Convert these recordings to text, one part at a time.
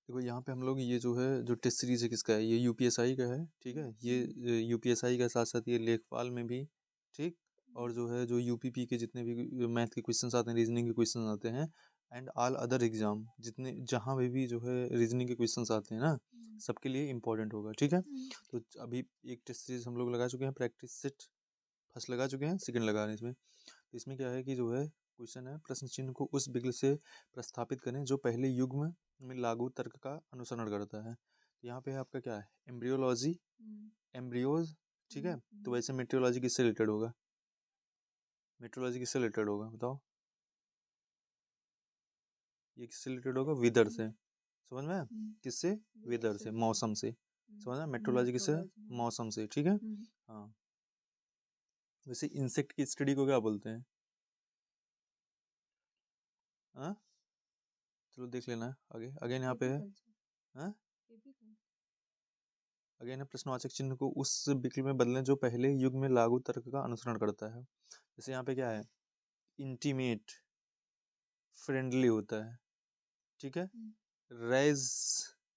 देखो यहाँ पे हम लोग ये जो है जो टेस्ट सीरीज है किसका है, ये यूपीएसआई का है, ठीक है। ये यूपीएसआई का साथ साथ ये लेखपाल में भी, ठीक। और जो है जो यूपीपी के जितने भी मैथ के क्वेश्चंस आते हैं, रीजनिंग के क्वेश्चंस आते हैं, एंड ऑल अदर एग्जाम जितने जहाँ भी जो है रीजनिंग के क्वेश्चंस आते हैं ना, सबके लिए इंपॉर्टेंट होगा, ठीक है। तो अभी एक टेस्ट सीरीज हम लोग लगा चुके हैं, प्रैक्टिस सेट फर्स्ट लगा चुके हैं, सेकंड लगा रहे हैं इसमें। तो इसमें क्या है कि जो है क्वेश्चन है, प्रश्न चिन्ह को उस विकल्प से प्रस्थापित करें जो पहले युग्म में लागू तर्क का अनुसरण करता है। तो यहाँ पे है आपका क्या है, एम्ब्रियोलॉजी, एम्ब्रियोज, ठीक है। तो वैसे मेट्रियोलॉजी किससे रिलेटेड होगा, मेट्रोलॉजी किससे रिलेटेड होगा बताओ, ये किससे रिलेटेड होगा, वेदर से, समझ में आया? किससे, वेदर से, मौसम से, समझ में। मेट्रोलॉजी किससे, मौसम से, ठीक है। हाँ, वैसे इंसेक्ट की स्टडी को क्या बोलते हैं, हाँ चलो देख लेना आगे। अगेन यहाँ पे है, हाँ अगेन है, प्रश्नवाचक चिन्ह को उस विकल्प में बदलें जो पहले युग में लागू तर्क का अनुसरण करता है। जैसे यहाँ पे क्या है, इंटीमेट, फ्रेंडली होता है, ठीक है। रेज,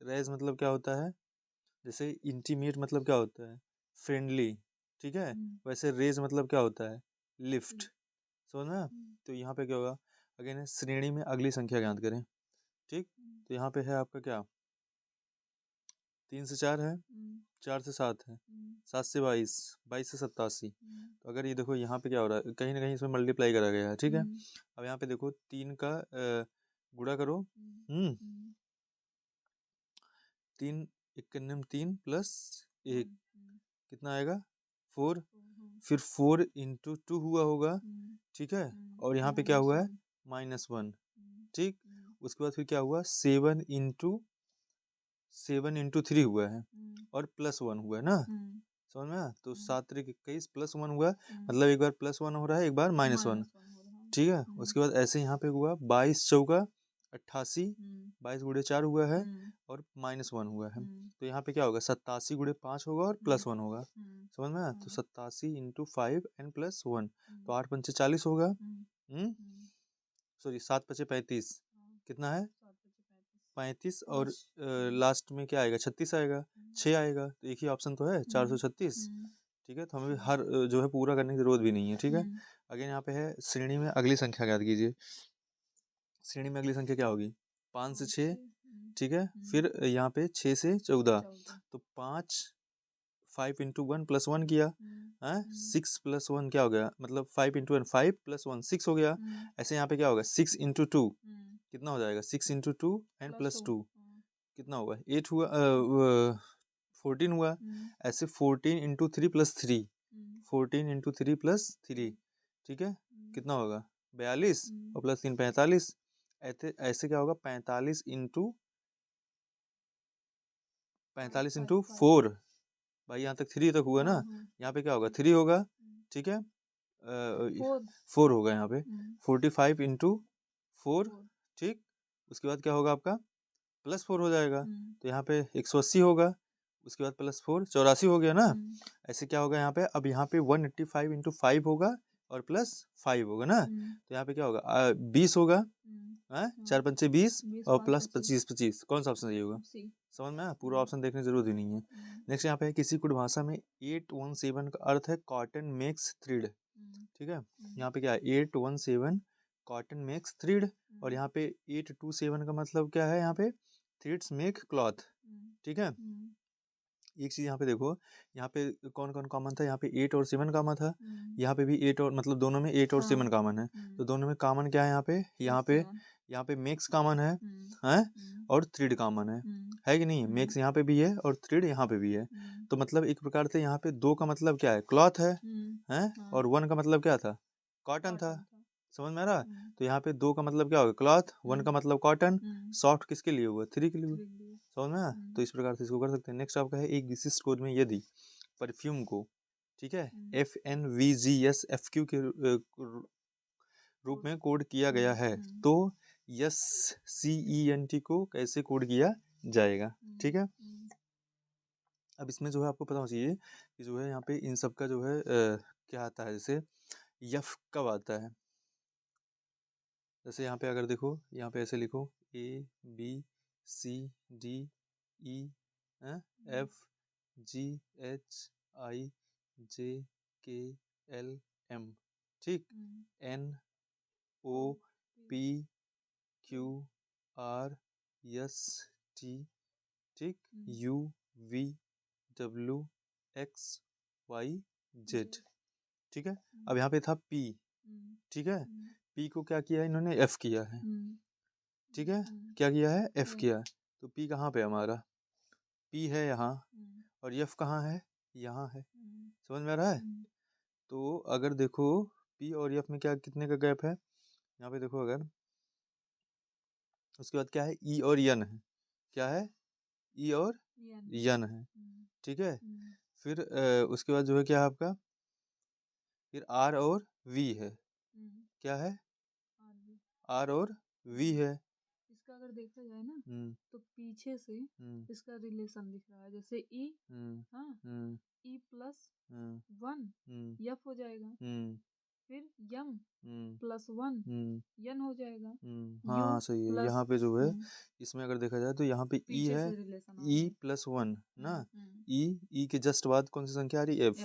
रेज मतलब क्या होता है, जैसे इंटीमेट मतलब क्या होता है, फ्रेंडली, ठीक है। वैसे रेज मतलब क्या होता है, लिफ्ट, समझ में। तो यहाँ पे क्या होगा, अगेन है, श्रेणी में अगली संख्या ज्ञात करें, ठीक। तो यहाँ पे है आपका क्या, 3 से 4 है, 4 से 7 है, 7 से 22, 22 से 87। तो अगर ये देखो यहाँ पे क्या हो रहा है, कहीं ना कहीं इसमें मल्टीप्लाई करा गया है, ठीक है। अब यहाँ पे देखो 3 का गुणा करो, 3 एक 3 + 1 कितना आएगा, 4। फिर 4 × 2 हुआ होगा, ठीक है। और यहाँ पे क्या हुआ है, -1, ठीक। उसके बाद फिर क्या हुआ, 7 × 3 हुआ है, और +1 हुआ है ना, समझ में आया? तो 7 × 21 +1 हुआ, मतलब एक बार +1 हो रहा है, एक बार -1, ठीक है। उसके बाद ऐसे यहाँ पे हुआ 22 × 4 = 88, 22 × 4 हुआ है, और -1 हुआ है। तो यहाँ पे क्या होगा, 87 × 5 होगा और +1 होगा, समझ में आया? तो 87 × 5 एंड +1, तो 8 × 5 = 40 होगा, सॉरी 7 × 5 = 35, कितना है, 35। और लास्ट में क्या आएगा, 36 आएगा, 6 आएगा, तो एक ही ऑप्शन तो है, 436, ठीक है। तो हमें हर जो है पूरा करने की जरूरत भी नहीं है, ठीक है। अगेन यहाँ पे है, श्रेणी में अगली संख्या ज्ञात कीजिए। श्रेणी में अगली संख्या क्या होगी, 5 से 6, ठीक है। फिर यहाँ पे 6 से 14, तो 5, 5 × 1 +1 किया है, 6 + 1 क्या हो गया, मतलब 5 × 1 5 +1 6 हो गया। ऐसे यहाँ पे क्या होगा, 6 × 2 कितना हो जाएगा, 6 × 2 एंड +2 कितना होगा, 8 हुआ, 14 हुआ। ऐसे 14 × 3 + 3, 14 × 3 + 3, ठीक है, कितना होगा, 42, और +3 45। ऐसे ऐसे क्या होगा, 45 × 4, भाई यहाँ तक 3 तक हुआ ना, यहाँ पे क्या होगा, 3 होगा, ठीक है। 4 होगा यहाँ पे, 45 × 4, ठीक। उसके बाद क्या होगा आपका, +4 हो जाएगा, तो यहाँ पे 180 होगा, उसके बाद +4 84 हो गया ना। ऐसे क्या होगा यहाँ पे, अब यहाँ पे 185 × 5 होगा, और +5 होगा ना, तो यहाँ पे क्या होगा, 20 होगा, 4 × 5 = 20, और +25 कौन सा ऑप्शन सही होगा, समझ में आया? पूरा ऑप्शन देखने की जरूरत ही नहीं है। नेक्स्ट यहाँ पे है, किसी कुछ भाषा में 817 का अर्थ है कॉटन मेक्स थ्रिड, ठीक है। यहाँ पे क्या है, 817 कॉटन मेक्स थ्रिड, और यहाँ पे 827 का मतलब क्या है, यहाँ पे थ्रिड्स मेक क्लॉथ, ठीक है। एक चीज यहाँ पे देखो, यहाँ पे कौन कौन कॉमन था, यहाँ पे 8 और 7 कॉमन था, यहाँ पे भी 8 और, मतलब दोनों में 8 और 7 कॉमन है। तो दोनों में कॉमन क्या है, यहाँ पे मेक्स कॉमन है, और थ्रिड कॉमन है कि नहीं, मेक्स यहाँ पे भी है और थ्रिड यहाँ पे भी है। तो मतलब एक प्रकार से यहाँ पे 2 का मतलब क्या है, क्लॉथ है, और 1 का मतलब क्या था, कॉटन था, समझ में आ रहा। तो यहाँ पे 2 का मतलब क्या होगा, क्लॉथ, 1 का मतलब कॉटन, सॉफ्ट किसके लिए हुआ, 3 के लिए हुआ, समझ में आया? तो इस प्रकार से इसको कर सकते हैं। नेक्स्ट आपका है, एक विशिष्ट कोड में यदि परफ्यूम को, ठीक है, FNVGSFQ के रूप में कोड किया गया है, तो SCENT को कैसे कोड किया जाएगा, ठीक है। अब इसमें जो है आपको पता होना चाहिए कि जो है यहाँ पे इन सब का जो है क्या आता है, जैसे यफ कब आता है, जैसे यहाँ पे अगर देखो, यहाँ पे ऐसे लिखो A B C D E F G H I J K L M, ठीक, N O P Q R S T, ठीक, U V W X Y Z, ठीक है। अब यहाँ पे था पी, ठीक है, पी को क्या किया है इन्होंने, एफ किया है, ठीक है, क्या किया है, एफ किया है। तो पी कहाँ पे हमारा, पी है यहाँ, और एफ कहाँ है, यहाँ है, समझ में आ रहा है। तो अगर देखो पी और एफ में क्या कितने का गैप है, यहाँ पे देखो अगर, उसके बाद क्या है, ई और यन है, क्या है, ई और यन है, ठीक है। फिर उसके बाद जो है क्या है आपका, फिर आर और वी है, क्या है, आर और वी है। इसका अगर देखा जाए ना तो पीछे से इसका रिलेशन दिख रहा है, जैसे ई, हाँ, ई प्लस 1 एफ हो जाएगा, फिर यम प्लस 1 यन हो जाएगा, हाँ सही है। यहाँ पे जो है इसमें अगर देखा जाए तो यहाँ पे ई है, ई प्लस 1 ना, ई के जस्ट बाद कौन सी संख्या आ रही है, एफ,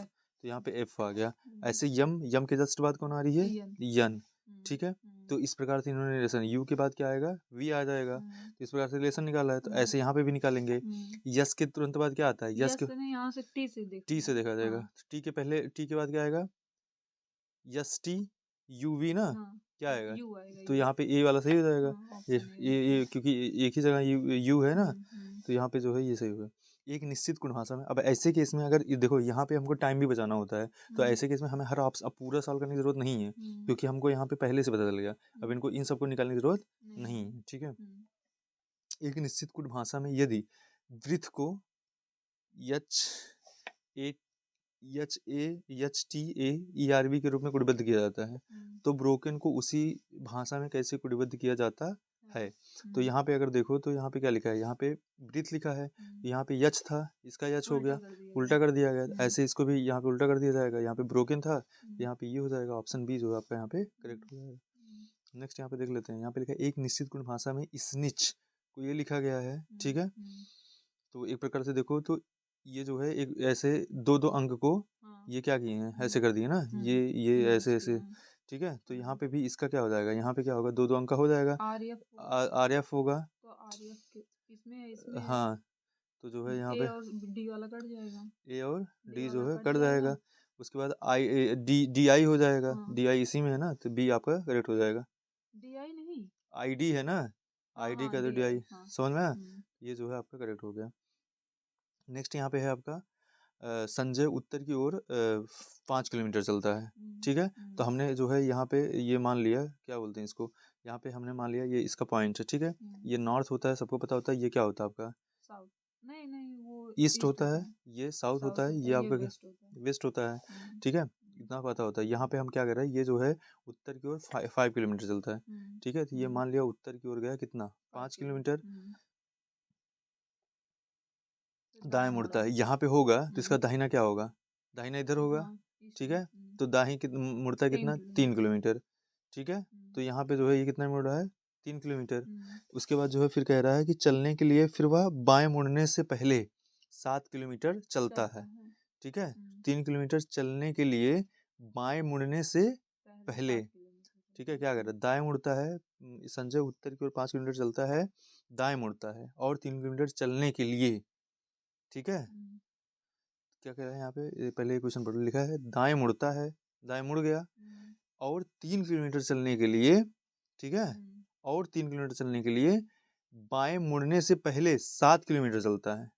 तो यहाँ पे एफ आ गया। ऐसे यम के जस्ट बाद कौन आ रही है, यन, ठीक है। तो इस प्रकार से इन्होंने रिलेशन, यू के बाद क्या आएगा, वी आ जाएगा, तो इस प्रकार से रिलेशन निकाला है। तो ऐसे यहाँ पे भी निकालेंगे, यस के तुरंत बाद क्या आता है, यस के यहाँ से टी से देखा जाएगा, टी के पहले, टी के बाद क्या आएगा, यस टी यू वी ना, क्या आएगा, तो यहाँ पे ए वाला सही हो जाएगा, ये क्योंकि एक ही जगह यू है ना, तो यहाँ पे जो है ये सही होगा। एक निश्चित गुणभाषा में, अब ऐसे केस में अगर देखो यहाँ पे हमको टाइम भी बचाना होता है, तो ऐसे केस में हमें हर ऑप्शन अब पूरा सॉल्व करने की जरूरत नहीं है, क्योंकि हमको यहाँ पे पहले से पता चल गया, अब इनको इन सबको निकालने की जरूरत नहीं है, ठीक है। एक निश्चित गुणभाषा में यदि वृत्त को H T A E R B के रूप में कुटबद्ध किया जाता है, तो ब्रोकन को उसी भाषा में कैसे कुटबद्ध किया जाता है। तो यहाँ पे अगर देखो तो यहाँ पे क्या लिखा है, यहाँ पे वृत्त लिखा है, यहाँ पे यच था, इसका यच हो गया, उल्टा कर दिया गया, ऐसे इसको भी यहाँ पे उल्टा कर दिया जाएगा, यहाँ पे ब्रोकन था, यहाँ पे ये हो जाएगा, ऑप्शन बी जो है आपका यहाँ पे करेक्ट हो जाएगा। नेक्स्ट यहाँ पे देख लेते हैं, यहाँ पे लिखा है एक निश्चित गुण भाषा में स्निच को ये लिखा गया है, ठीक है। तो एक प्रकार से देखो तो ये जो है एक ऐसे दो दो अंक को ये क्या किए हैं, ऐसे कर दिए ना, ये ऐसे ऐसे, ठीक है। तो यहाँ पे भी इसका क्या हो जाएगा, यहाँ पे क्या होगा, दो दो अंक का हो जाएगा, आर एफ होगा, तो आर एफ इसमें हाँ, तो जो है यहाँ पे और डी वाला कट जाएगा, ए और डी जो है कट जाएगा, उसके बाद आई डी आई हो जाएगा, डी आई इसी में है ना, तो बी आपका करेक्ट हो जाएगा। डी आई नहीं, आई डी है ना, आई डी का तो डी आई, समझ में, ये जो है आपका करेक्ट हो गया। नेक्स्ट यहाँ पे है आपका संजय उत्तर की ओर 5 किलोमीटर चलता है, ठीक है। तो हमने जो है यहाँ पे ये मान लिया, क्या बोलते हैं इसको, यहाँ पे हमने मान लिया ये इसका पॉइंट है, ठीक है। ये नॉर्थ होता है, सबको पता होता है, ये क्या होता है आपका, साउथ, नहीं वो ईस्ट होता है, ये साउथ होता है, ये आपका वेस्ट होता है, ठीक है, इतना पता होता है। यहाँ पे हम क्या कर रहे हैं, ये जो है उत्तर की ओर 5 किलोमीटर चलता है, ठीक है। तो ये मान लिया उत्तर की ओर गया कितना, 5 किलोमीटर, दाएं मुड़ता है, यहाँ पे होगा तो इसका दाहिना क्या होगा, दाहिना इधर होगा, ठीक है। तो दाहिने मुड़ता है कितना, 3 किलोमीटर, ठीक है। तो यहाँ पे जो है ये कितना मुड़ रहा है, 3 किलोमीटर। उसके बाद जो है फिर कह रहा है कि चलने के लिए फिर वह बाएं मुड़ने से पहले 7 किलोमीटर चलता है, ठीक है। 3 किलोमीटर चलने के लिए बाएं मुड़ने से पहले, ठीक है, क्या कर रहा है, दाएं मुड़ता है, संजय उत्तर की ओर 5 किलोमीटर चलता है, दाएं मुड़ता है और 3 किलोमीटर चलने के लिए, ठीक है। क्या कह रहा है यहाँ पे, पहले क्वेश्चन पढ़ो, लिखा है दाएं मुड़ता है, दाएं मुड़ गया, और 3 किलोमीटर चलने के लिए, ठीक है, और 3 किलोमीटर चलने के लिए बाएं मुड़ने से पहले 7 किलोमीटर चलता है।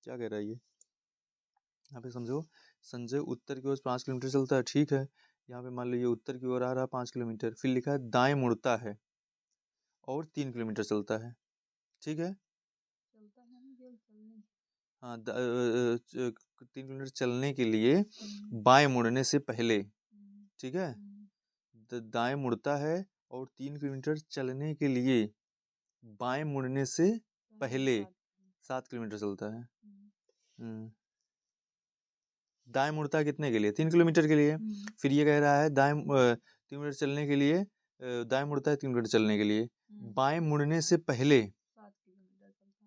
क्या कह रहा है ये, यहाँ पे समझो, संजय उत्तर की ओर 5 किलोमीटर चलता है, ठीक है। यहाँ पे मान लो ये उत्तर की ओर आ रहा है 5 किलोमीटर, फिर लिखा है दाएं मुड़ता है और 3 किलोमीटर चलता है, ठीक है। हाँ 3 किलोमीटर चलने के लिए बाएं मुड़ने से पहले, ठीक है, दाएं मुड़ता है और 3 किलोमीटर चलने के लिए बाएं मुड़ने से पहले 7 किलोमीटर चलता है। दाएं मुड़ता है कितने के लिए, 3 किलोमीटर के लिए। फिर ये कह रहा है 3 किलोमीटर चलने के लिए, दाएं मुड़ता है 3 किलोमीटर चलने के लिए, बाएं मुड़ने से पहले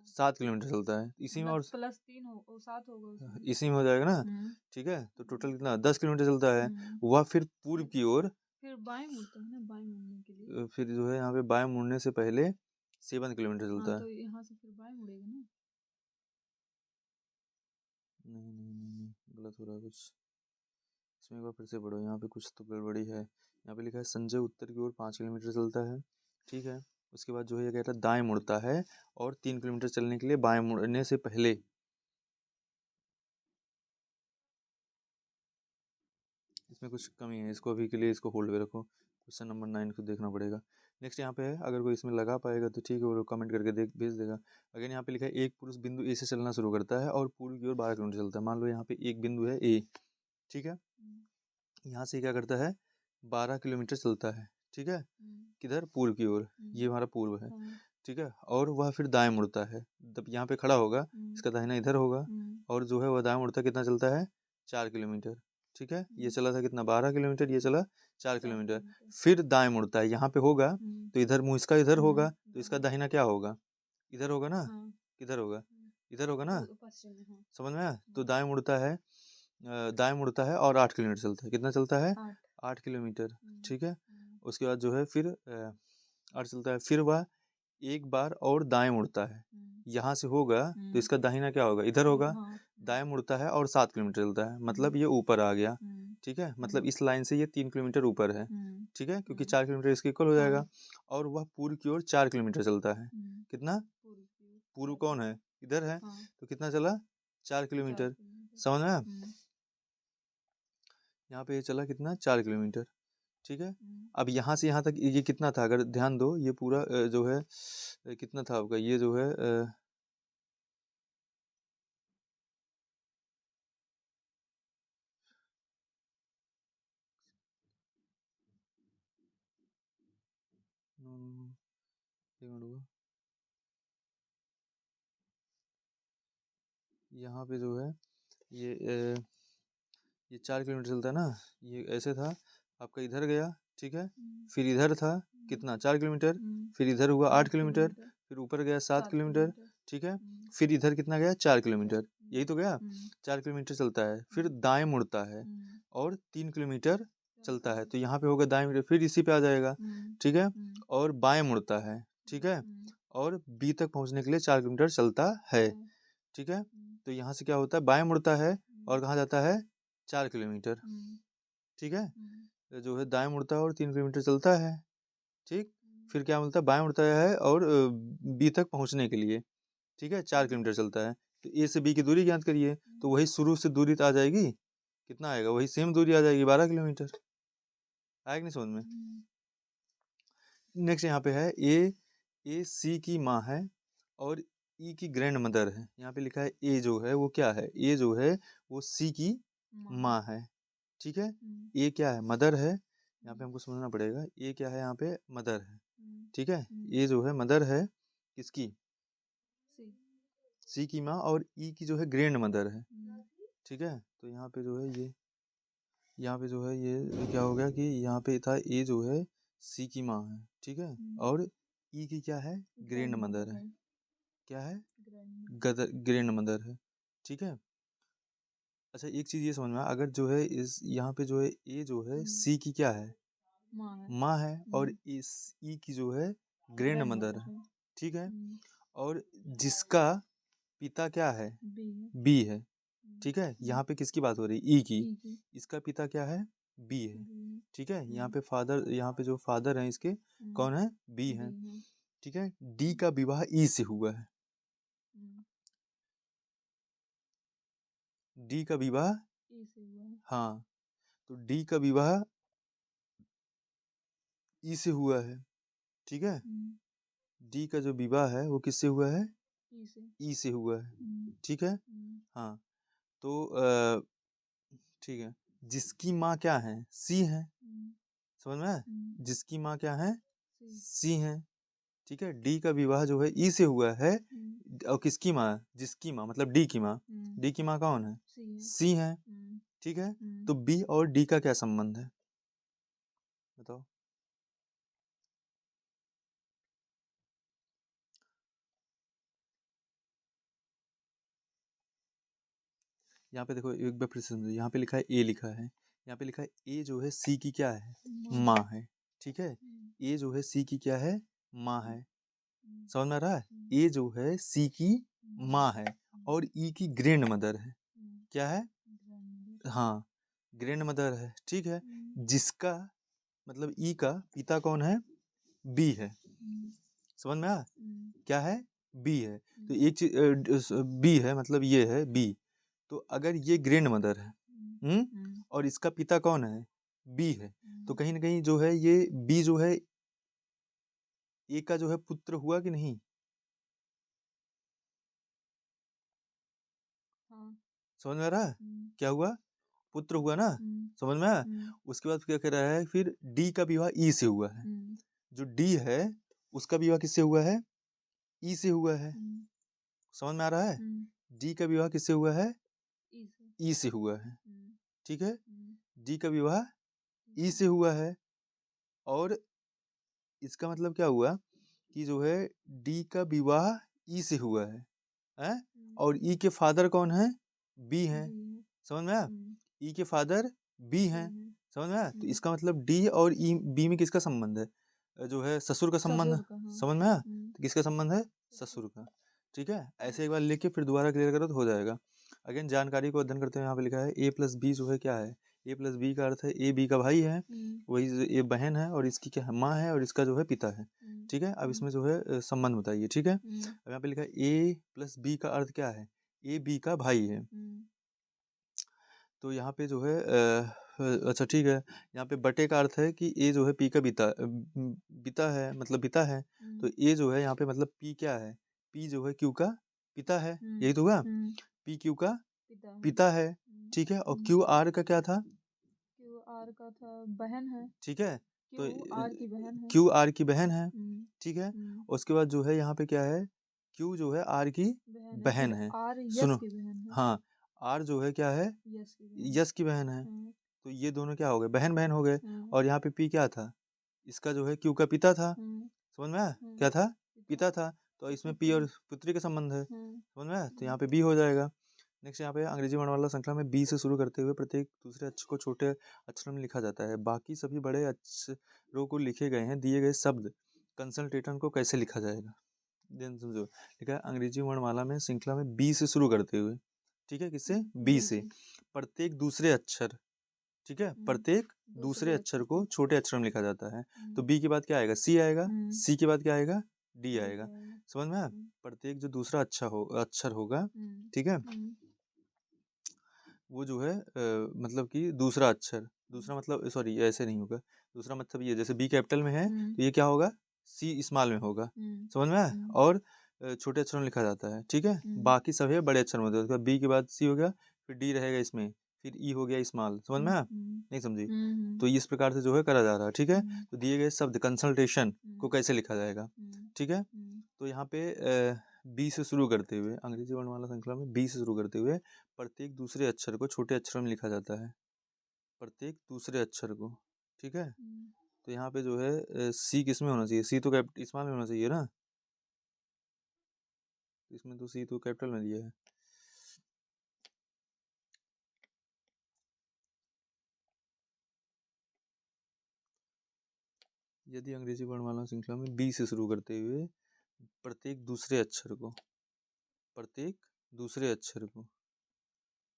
7 किलोमीटर चलता है। इसी में और +3 हो 7 होगा उसमें। इसी में हो जाएगा ना। ठीक है, तो टोटल कितना 10 किलोमीटर चलता है। वह फिर पूर्व की ओर फिर बाएं मुड़ता है ना, बाएं मुड़ने के लिए फिर जो है यहाँ पे बाएं मुड़ने से पहले 7 किलोमीटर चलता है। तो यहाँ से फिर बाएं मुड़ेगा ना। नहीं गलत हो रहा है कुछ। इसमें एक बार फिर से पढ़ो, यहाँ पे कुछ तो गड़बड़ी है। यहाँ पे लिखा है संजय उत्तर की ओर 5 किलोमीटर चलता है। ठीक है, उसके बाद जो है ये कहता है दाएं मुड़ता है और 3 किलोमीटर चलने के लिए बाएं मुड़ने से पहले। इसमें कुछ कमी है, इसको अभी के लिए इसको होल्ड पे रखो। क्वेश्चन नंबर 9 को देखना पड़ेगा। नेक्स्ट यहाँ पे है, अगर कोई इसमें लगा पाएगा तो ठीक है, वो कमेंट करके भेज देगा। अगर यहाँ पे लिखा है एक पुरुष बिंदु ए से चलना शुरू करता है और पूर्व की ओर 12 किलोमीटर चलता है। मान लो यहाँ पे एक बिंदु है ए, ठीक है, यहाँ से क्या करता है 12 किलोमीटर चलता है। ठीक है, किधर पूर्व की ओर, ये हमारा पूर्व है। ठीक है, और वह फिर दाएं मुड़ता है। जब यहाँ पे खड़ा होगा इसका दाहिना इधर होगा और जो है वह दाएं मुड़ता कितना चलता है 4 किलोमीटर। ठीक है, ये चला था कितना 12 किलोमीटर, ये चला 4 किलोमीटर। फिर दाएं मुड़ता है, यहाँ पे होगा तो इधर मुँह इसका इधर होगा तो इसका दाहिना क्या होगा इधर होगा ना। किधर होगा इधर होगा ना, समझ में आया। तो दाएं मुड़ता है, दाएं मुड़ता है और 8 किलोमीटर चलता है। कितना चलता है 8 किलोमीटर। ठीक है, उसके बाद जो है फिर 8 चलता है, फिर वह एक बार और दाएं मुड़ता है। यहाँ से होगा तो इसका दाहिना क्या होगा इधर होगा। दाएं मुड़ता है और 7 किलोमीटर चलता है, मतलब ये ऊपर आ गया। ठीक है, मतलब इस लाइन से ये 3 किलोमीटर ऊपर है। ठीक है, क्योंकि 4 किलोमीटर इसके इक्वल हो जाएगा। और वह पूर्व की ओर 4 किलोमीटर चलता है। कितना, पूर्व कौन है इधर है, तो कितना चला 4 किलोमीटर। समझ में, यहाँ पे ये चला कितना 4 किलोमीटर। ठीक है, अब यहाँ से यहाँ तक ये कितना था, अगर ध्यान दो ये पूरा जो है कितना था आपका, ये जो है यहाँ पे जो है ये 4 किलोमीटर चलता है ना, ये ऐसे था आपका इधर गया। ठीक है, फिर इधर था कितना 4 किलोमीटर, फिर इधर हुआ 8 किलोमीटर, फिर ऊपर गया 7 किलोमीटर। ठीक है, फिर इधर कितना गया 4 किलोमीटर, यही तो गया 4 किलोमीटर चलता है। फिर दाएं मुड़ता है और 3 किलोमीटर चलता है, तो यहाँ पे होगा दाएं मीटर, फिर इसी पे आ जाएगा। ठीक है, और बाएं मुड़ता है। ठीक है, और बी तक पहुँचने के लिए 4 किलोमीटर चलता है। ठीक है, तो यहाँ से क्या होता है बाएं मुड़ता है और कहाँ जाता है 4 किलोमीटर। ठीक है, तो जो है दाएं मुड़ता है और 3 किलोमीटर चलता है। ठीक, फिर क्या मिलता है बाएं मुड़ता है और बी तक पहुंचने के लिए ठीक है 4 किलोमीटर चलता है। तो ए से बी की दूरी ज्ञात करिए, तो वही शुरू से दूरी तो आ जाएगी, कितना आएगा वही सेम दूरी आ जाएगी 12 किलोमीटर। आएगा नहीं समझ में। नेक्स्ट यहाँ पे है ए सी की माँ है और ई की ग्रैंड मदर है। यहाँ पे लिखा है ए जो है वो क्या है, ए जो है वो सी की माँ है। ठीक है, ए क्या है मदर है, यहाँ पे हमको समझना पड़ेगा ए क्या है, यहाँ पे मदर है। ठीक है, ए जो है मदर है किसकी, सी की माँ, और ई की जो है ग्रैंड मदर है। ठीक है, तो यहाँ पे जो है ये यहाँ पे जो है ये क्या हो गया कि यहाँ पे था ए जो है सी की माँ है। ठीक है, और ई की क्या है ग्रैंड मदर है। क्या है ग्रैंड मदर है। ठीक है, अच्छा एक चीज ये समझ में अगर जो है इस यहाँ पे जो है ए जो है सी की क्या है माँ है और इस ई की जो है ग्रैंड मदर है। ठीक है, और जिसका पिता क्या है बी है। ठीक है, यहाँ पे किसकी बात हो रही है ई की, इसका पिता क्या है बी है। ठीक है, यहाँ पे फादर, यहाँ पे जो फादर है इसके कौन है बी है। ठीक है, डी का विवाह ई से हुआ है। डी का विवाह ई से हुआ है। हाँ, तो डी का विवाह ई से हुआ है। ठीक है, डी का जो विवाह है वो किससे हुआ है ई से हुआ है। ठीक है, हाँ, तो ठीक है, जिसकी माँ क्या है सी है। समझ में आया? जिसकी माँ क्या है सी है। ठीक है, डी का विवाह जो है ई से हुआ है, और किसकी माँ, जिसकी माँ मतलब डी की माँ। डी की माँ कौन है सी है। ठीक है, तो बी और डी का क्या संबंध है बताओ। यहाँ पे देखो एक बार फिर से समझो, यहाँ पे लिखा है ए लिखा है, यहाँ पे लिखा है ए जो है सी की क्या है, माँ है, ठीक है। ए जो है सी की क्या है, माँ है, समझ में आ रहा है। ए जो है सी की माँ है और ई की ग्रैंड मदर है, क्या है, हाँ ग्रैंड मदर है, ठीक है। जिसका मतलब ई का पिता कौन है, बी है, समझ में आया, क्या है, बी है। तो एक चीज बी है, मतलब ये है बी, तो अगर ये ग्रैंड मदर है, और इसका पिता कौन है, बी है, तो कहीं ना कहीं जो है ये बी जो है ए का जो है पुत्र हुआ कि नहीं, समझ में आ रहा है, क्या हुआ, पुत्र हुआ ना, समझ में आया। उसके बाद क्या कह रहा है, फिर डी का विवाह ई से हुआ है, जो डी है उसका विवाह किससे हुआ है, ई से हुआ है, समझ में आ रहा है। डी का विवाह किससे हुआ है, ई से हुआ है, ठीक है। डी का विवाह ई से हुआ है, और इसका मतलब क्या हुआ कि जो है डी का विवाह ई से हुआ है? और ई के फादर कौन है, बी हैं, समझ में आया। ई के फादर बी हैं, समझ में आया। तो इसका मतलब डी और ई बी में किसका संबंध है, जो है ससुर का संबंध, समझ में आया। तो किसका संबंध है, ससुर का, ठीक है। ऐसे एक बार लेके फिर दोबारा क्लियर करो तो हो जाएगा। अगेन जानकारी को अध्ययन करते हैं, यहाँ पे लिखा है ए प्लस बी जो है क्या है, ए प्लस बी का अर्थ है ए बी का भाई है, वही ये बहन है और इसकी क्या है, माँ है और इसका जो है पिता है, ठीक है। अब इसमें जो है संबंध बताइए, ठीक है। अब यहाँ पे लिखा है ए प्लस बी का अर्थ क्या है, ए बी का भाई है। तो यहाँ पे जो है अच्छा ठीक है, यहाँ पे बटे का अर्थ है कि ए जो है पी का पिता है, मतलब पिता है। तो ए जो है यहाँ पे मतलब पी क्या है, पी जो है क्यू का पिता है, यही तो हुआ, पी क्यू का पिता है, ठीक है। और क्यू आर का क्या था, क्यू आर का था बहन है, ठीक है। तो आर की बहन है, क्यू आर की बहन है, ठीक है। उसके बाद जो है यहाँ पे क्या है, क्यू जो है आर की बहन है, आर सुनो, यस की बहन है, हाँ आर जो है क्या है, यस की बहन है। तो ये दोनों क्या हो गए, बहन बहन हो गए। और यहाँ पे पी क्या था, इसका जो है क्यू का पिता था, समझ में आया, क्या था, पिता था। तो इसमें पी और पुत्री का संबंध है, समझ में आया। तो यहाँ पे बी हो जाएगा। नेक्स्ट यहाँ पे अंग्रेजी वर्णमाला श्रृंखला में बी से शुरू करते हुए प्रत्येक दूसरे अक्षर को छोटे अक्षरों में लिखा जाता है, बाकी सभी बड़े अक्षरों को लिखे गए हैं। दिए गए शब्द कंसल्टेटन को कैसे लिखा जाएगा, देन समझो। लिखा है अंग्रेजी वर्णमाला में श्रृंखला में बी से शुरू करते हुए, ठीक है, किससे, बी से, प्रत्येक दूसरे अक्षर, ठीक है, प्रत्येक दूसरे अक्षर को छोटे अक्षर में लिखा जाता है। तो बी के बाद क्या आएगा, सी आएगा, सी के बाद क्या आएगा, डी आएगा, समझ में आया। प्रत्येक जो दूसरा अक्षर होगा, ठीक है, वो जो है मतलब कि दूसरा अक्षर, दूसरा मतलब सॉरी ऐसे नहीं होगा, दूसरा मतलब ये जैसे बी कैपिटल में है तो ये क्या होगा, सी स्मॉल में होगा, समझ में आया। और छोटे अक्षरों में लिखा जाता है, ठीक है। बाकी सभी बड़े अक्षर में होते हैं। बी के बाद सी हो गया, फिर डी रहेगा इसमें, फिर ई हो गया स्मॉल, समझ में आया, नहीं समझी। तो इस प्रकार से जो है करा जा रहा है, ठीक है। तो दिए गए शब्द कंसल्टेशन को कैसे लिखा जाएगा, ठीक है। तो यहाँ पे बी से शुरू करते हुए अंग्रेजी वर्णमाला श्रृंखला में बी से शुरू करते हुए प्रत्येक दूसरे अक्षर को छोटे अक्षरों में लिखा जाता है, प्रत्येक दूसरे अक्षर को, ठीक है। तो यहाँ पे जो है सी किस में होना चाहिए, सी तो स्मॉल में होना चाहिए ना, इसमें तो सी तो कैपिटल में दिया है। यदि अंग्रेजी वर्णमाला श्रृंखला में बी से शुरू करते हुए प्रत्येक दूसरे अक्षर को, प्रत्येक दूसरे अक्षर को,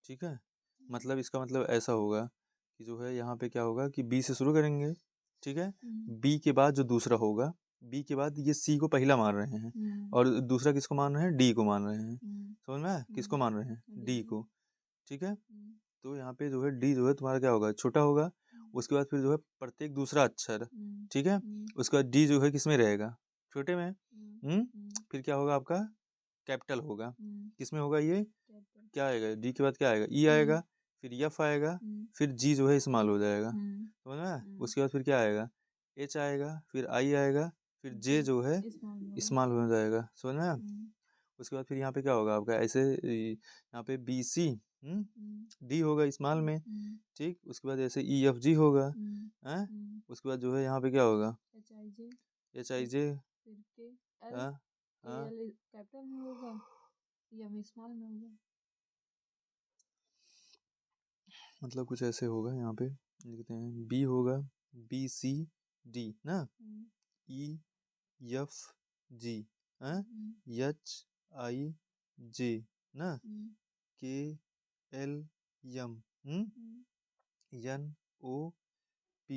ठीक है, मतलब इसका मतलब ऐसा होगा कि जो है यहाँ पे क्या होगा कि बी से शुरू करेंगे, ठीक है। बी के बाद जो दूसरा होगा, बी के बाद ये सी को पहला मान रहे हैं और दूसरा किसको मान रहे हैं, डी को मान रहे हैं, समझ में आया, किसको मान रहे हैं, डी को, ठीक है। तो यहाँ पे जो है डी जो है तुम्हारा क्या होगा, छोटा होगा। उसके बाद फिर जो है प्रत्येक दूसरा अक्षर, ठीक है। उसके बाद डी जो है किसमें रहेगा, छोटे में, फिर क्या होगा आपका, कैपिटल होगा, किसमें होगा ये, क्या आएगा, डी के बाद क्या आएगा, ई आएगा, फिर एफ आएगा, फिर जी जो है स्मॉल हो जाएगा, समझ में। उसके बाद फिर क्या आएगा, एच आएगा, फिर आई आएगा, फिर जे जो है स्मॉल हो जाएगा, समझ में। उसके बाद फिर यहाँ पे क्या होगा आपका, ऐसे यहाँ पे बी सी डी होगा स्मॉल में, ठीक। उसके बाद ऐसे ई एफ जी होगा, उसके बाद जो है यहाँ पे क्या होगा, एच आई जे, कैपिटल में होगा या स्मॉल में होगा, मतलब कुछ ऐसे होगा, यहाँ पे लिखते हैं बी होगा BCD ना, EFG HIJ ना, KLM NOP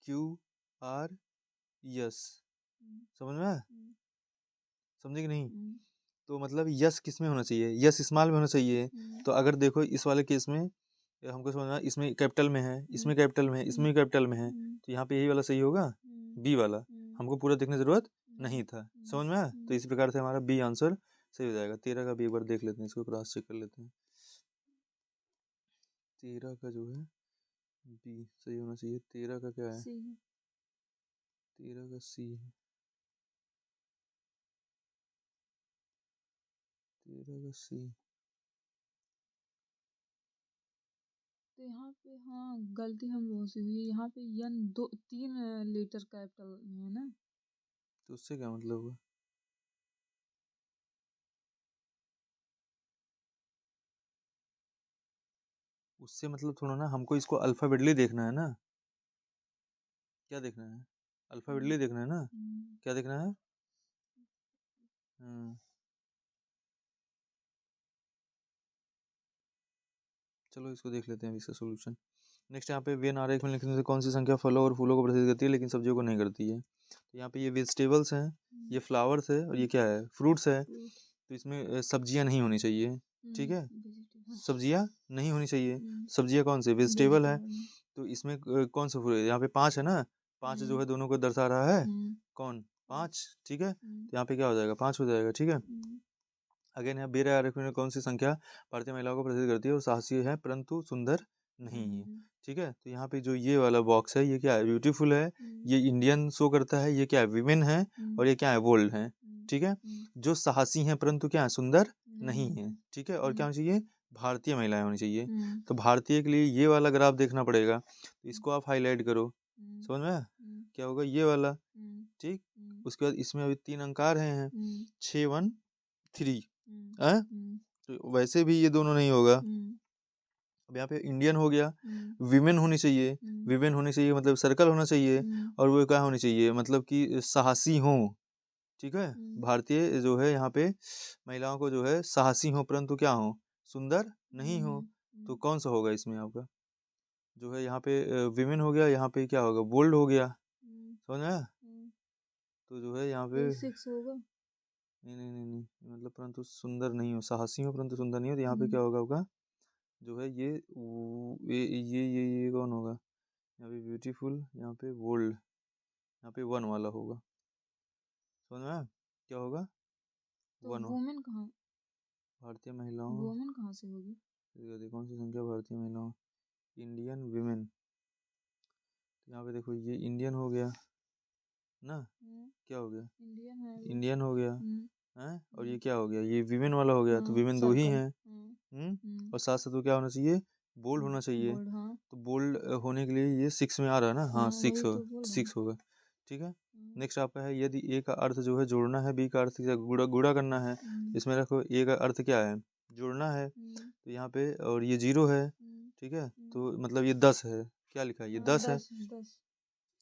QRS। समझ में आया? समझे कि नहीं? तो मतलब यस किस में होना चाहिए? यस स्मॉल में होना चाहिए। तो अगर देखो इस वाले केस में हमको समझना, इसमें कैपिटल में है, इसमें कैपिटल में है, इसमें कैपिटल में है, तो यहाँ पे यही वाला सही होगा, बी वाला। हमको पूरा देखने की जरूरत नहीं था। समझ में आया? तो इस प्रकार से हमारा बी आंसर सही हो जाएगा। 13 का भी एक बार देख लेते हैं, इसको क्रॉस चेक कर लेते हैं। 13 का जो है बी सही होना चाहिए। 13 का क्या है? 13 का सी है। 13 का सी। तो यहाँ पे हाँ गलती हम लोगों से हुई है। यहाँ पे यन 3 लेटर कैपिटल में है ना, तो उससे क्या मतलब हुआ? उससे मतलब थोड़ा ना, हमको इसको अल्फाबेटली देखना है ना। क्या देखना है? अल्फाबेटली देखना है ना। क्या देखना है? चलो इसको देख लेते हैं इसका सोल्यूशन। नेक्स्ट यहाँ पे वेन आरेख में लिखने से कौन सी संख्या फलों और फूलों को प्रदर्शित करती है लेकिन सब्जियों को नहीं करती है? तो यहाँ पे ये वेजिटेबल्स हैं, ये फ्लावर्स है, और ये क्या है? फ्रूट्स है। तो इसमें सब्जियां नहीं होनी चाहिए, ठीक है? सब्जियां नहीं होनी चाहिए। सब्जियां कौन सी? वेजिटेबल है। तो इसमें कौन सा फ्रूट है? यहाँ पे 5 है ना, 5 जो है दोनों को दर्शा रहा है कौन? 5, ठीक है। तो यहाँ पे क्या हो जाएगा? 5 हो जाएगा, ठीक है। अगेन यहाँ बेर आरेख में कौन सी संख्या भारतीय महिलाओं को प्रदर्शित करती है और साहसी है परंतु सुंदर नहीं है? ठीक है। तो यहाँ पे जो ये वाला बॉक्स है, ये क्या है? ब्यूटीफुल है, ये इंडियन शो करता है, ये क्या है? विमेन है, और ये क्या है? वर्ल्ड है, ठीक है। जो साहसी हैं परंतु क्या है? सुंदर नहीं है, ठीक है। और क्या होना चाहिए? भारतीय महिलाएं होनी चाहिए। तो भारतीय के लिए ये वाला ग्राफ देखना पड़ेगा, तो इसको आप हाईलाइट करो। समझ में आया? क्या होगा? ये वाला, ठीक। उसके बाद इसमें अभी 3 अंकार हैं, 6 1 3 है। तो वैसे भी ये दोनों नहीं होगा। अब यहाँ पे इंडियन हो गया, विमेन होनी चाहिए, विमेन होनी चाहिए मतलब सर्कल होना चाहिए, और वो क्या होनी चाहिए? मतलब कि साहसी हो, ठीक है। भारतीय जो है यहाँ पे महिलाओं को जो है साहसी हो परंतु क्या हो? सुंदर नहीं हो। तो कौन सा होगा इसमें आपका? जो है यहाँ पे विमेन हो गया, यहाँ पे क्या होगा? बोल्ड हो गया। समझ में आया? तो जो है यहाँ पे 6 होगा। नहीं, मतलब परंतु सुंदर नहीं हो, साहसी हो परंतु सुंदर नहीं हो। तो यहाँ पे क्या होगा? जो है ये कौन होगा? यहाँ पे ब्यूटीफुल, यहाँ पे बोल्ड, यहाँ पे 1 वाला होगा। समझ में आया? क्या होगा? तो 1 वुमेन कहाँ? भारतीय महिलाओं, वुमेन कहाँ से होगी? कौन सी संख्या भारतीय महिलाओं? Indian women. तो यहाँ पे देखो ये इंडियन हो गया ना, क्या हो गया? इंडियन है, इंडियन हो गया है। और ये क्या हो गया? ये विमेन वाला हो गया। तो विमेन 2 ही हैं। और साथ साथ वो क्या होना चाहिए? बोल्ड होना चाहिए। तो बोल्ड होने के लिए ये 6 में आ रहा है ना, हाँ 6 होगा, ठीक है। नेक्स्ट आपका है यदि ए का अर्थ जो है जोड़ना है, बी का अर्थ गुणा करना है। इसमें रखो ए का अर्थ क्या है? जोड़ना है। तो यहाँ पे और ये 0 है, ठीक है। तो मतलब ये 10 है। क्या लिखा है? ये 10 है,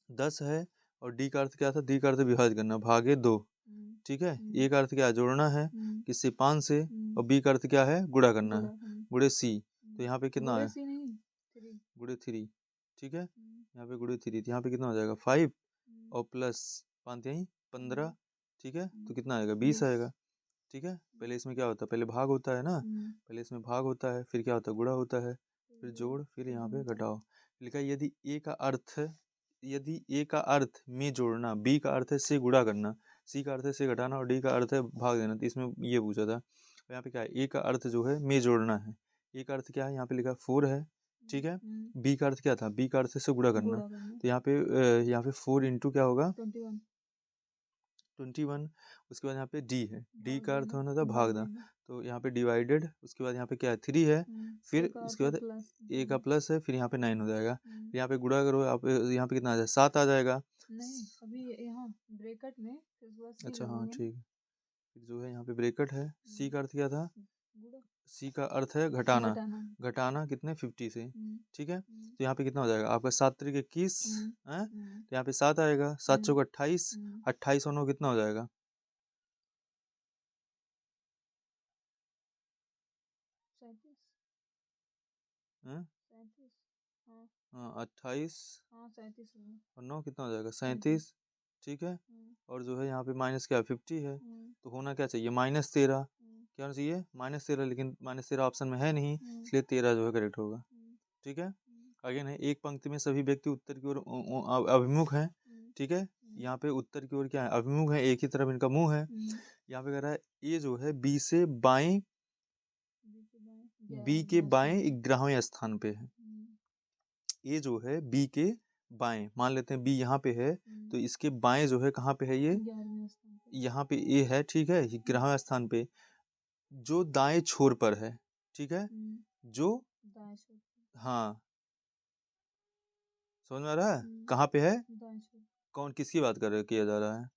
10 है। और डी का अर्थ क्या था? डी का अर्थ विभाजित करना, भागे 2, ठीक है। ए का अर्थ क्या है? जोड़ना है, किससे? 5 से। और बी का अर्थ क्या है? गुणा करना है, गुणे सी। तो यहाँ पे कितना है? गुणे 3, ठीक है। यहाँ पे गुणे 3, तो यहाँ पे कितना हो जाएगा? 5 और प्लस 5 यहीं 15, ठीक है। तो कितना आएगा? 20 आएगा, ठीक है। पहले इसमें क्या होता है? पहले भाग होता है ना, पहले इसमें भाग होता है, फिर क्या होता है? गुणा होता है, फिर जोड़, फिर यहाँ पे घटाओ। लिखा है यदि ए का अर्थ में जोड़ना, बी का अर्थ है से गुणा करना, सी का अर्थ है से घटाना, और डी का अर्थ है भाग देना। तो इसमें ये पूछा था। यहाँ पे क्या है? ए का अर्थ जो है में जोड़ना है। ए का अर्थ क्या है? यहाँ पे लिखा 4 है, ठीक है। बी का अर्थ क्या था? बी का अर्थ से गुणा करना। तो यहाँ पे 4 इंटू क्या होगा? 21। उसके बाद यहाँ पे डी है, डी का अर्थ होना था भागना। तो यहाँ पे डिवाइडेड, उसके बाद यहाँ पे क्या है? 3 है, फिर उसके बाद ए का प्लस है, फिर यहाँ पे 9 हो जाएगा। फिर यहाँ पे गुणा करो, आप यहाँ पे कितना आ जाएगा? 7 आ जाएगा। नहीं अभी यहाँ ब्रैकेट में अच्छा हाँ ठीक है। फिर जो है यहाँ पे ब्रैकेट है। सी का अर्थ क्या था? सी का अर्थ है घटाना, घटाना कितने 50 से, ठीक है। तो यहाँ पे कितना हो जाएगा आपका 7 त्रिक 21 है, तो यहाँ पे 7 आएगा, 7 चौक 28, 28 और 9 कितना हो जाएगा 28 और 9 कितना हो जाएगा 37, ठीक है। और जो है यहाँ पे माइनस क्या 50 है, तो होना क्या चाहिए -13, क्या होना चाहिए -13, लेकिन -13 ऑप्शन में है नहीं, इसलिए 13 जो है करेक्ट होगा, ठीक है। अगेन है एक पंक्ति में सभी व्यक्ति उत्तर की ओर अभिमुख हैं, ठीक है। यहाँ पे उत्तर की ओर क्या है अभिमुख है, एक ही तरफ इनका मुंह है। यहाँ पे कह रहा है ये जो है बी से बाएं, बी के बाएं 11वें स्थान पे है, ये जो है बी के बाएं, मान लेते हैं बी यहाँ पे है, तो इसके बाएं जो है कहाँ पे है ये यहाँ पे ए है, ठीक है, 11वें स्थान पे, जो दाएं छोर पर है, ठीक है, जो हाँ समझ में आ रहा है कहाँ पे है, कौन किसकी बात किया जा रहा है,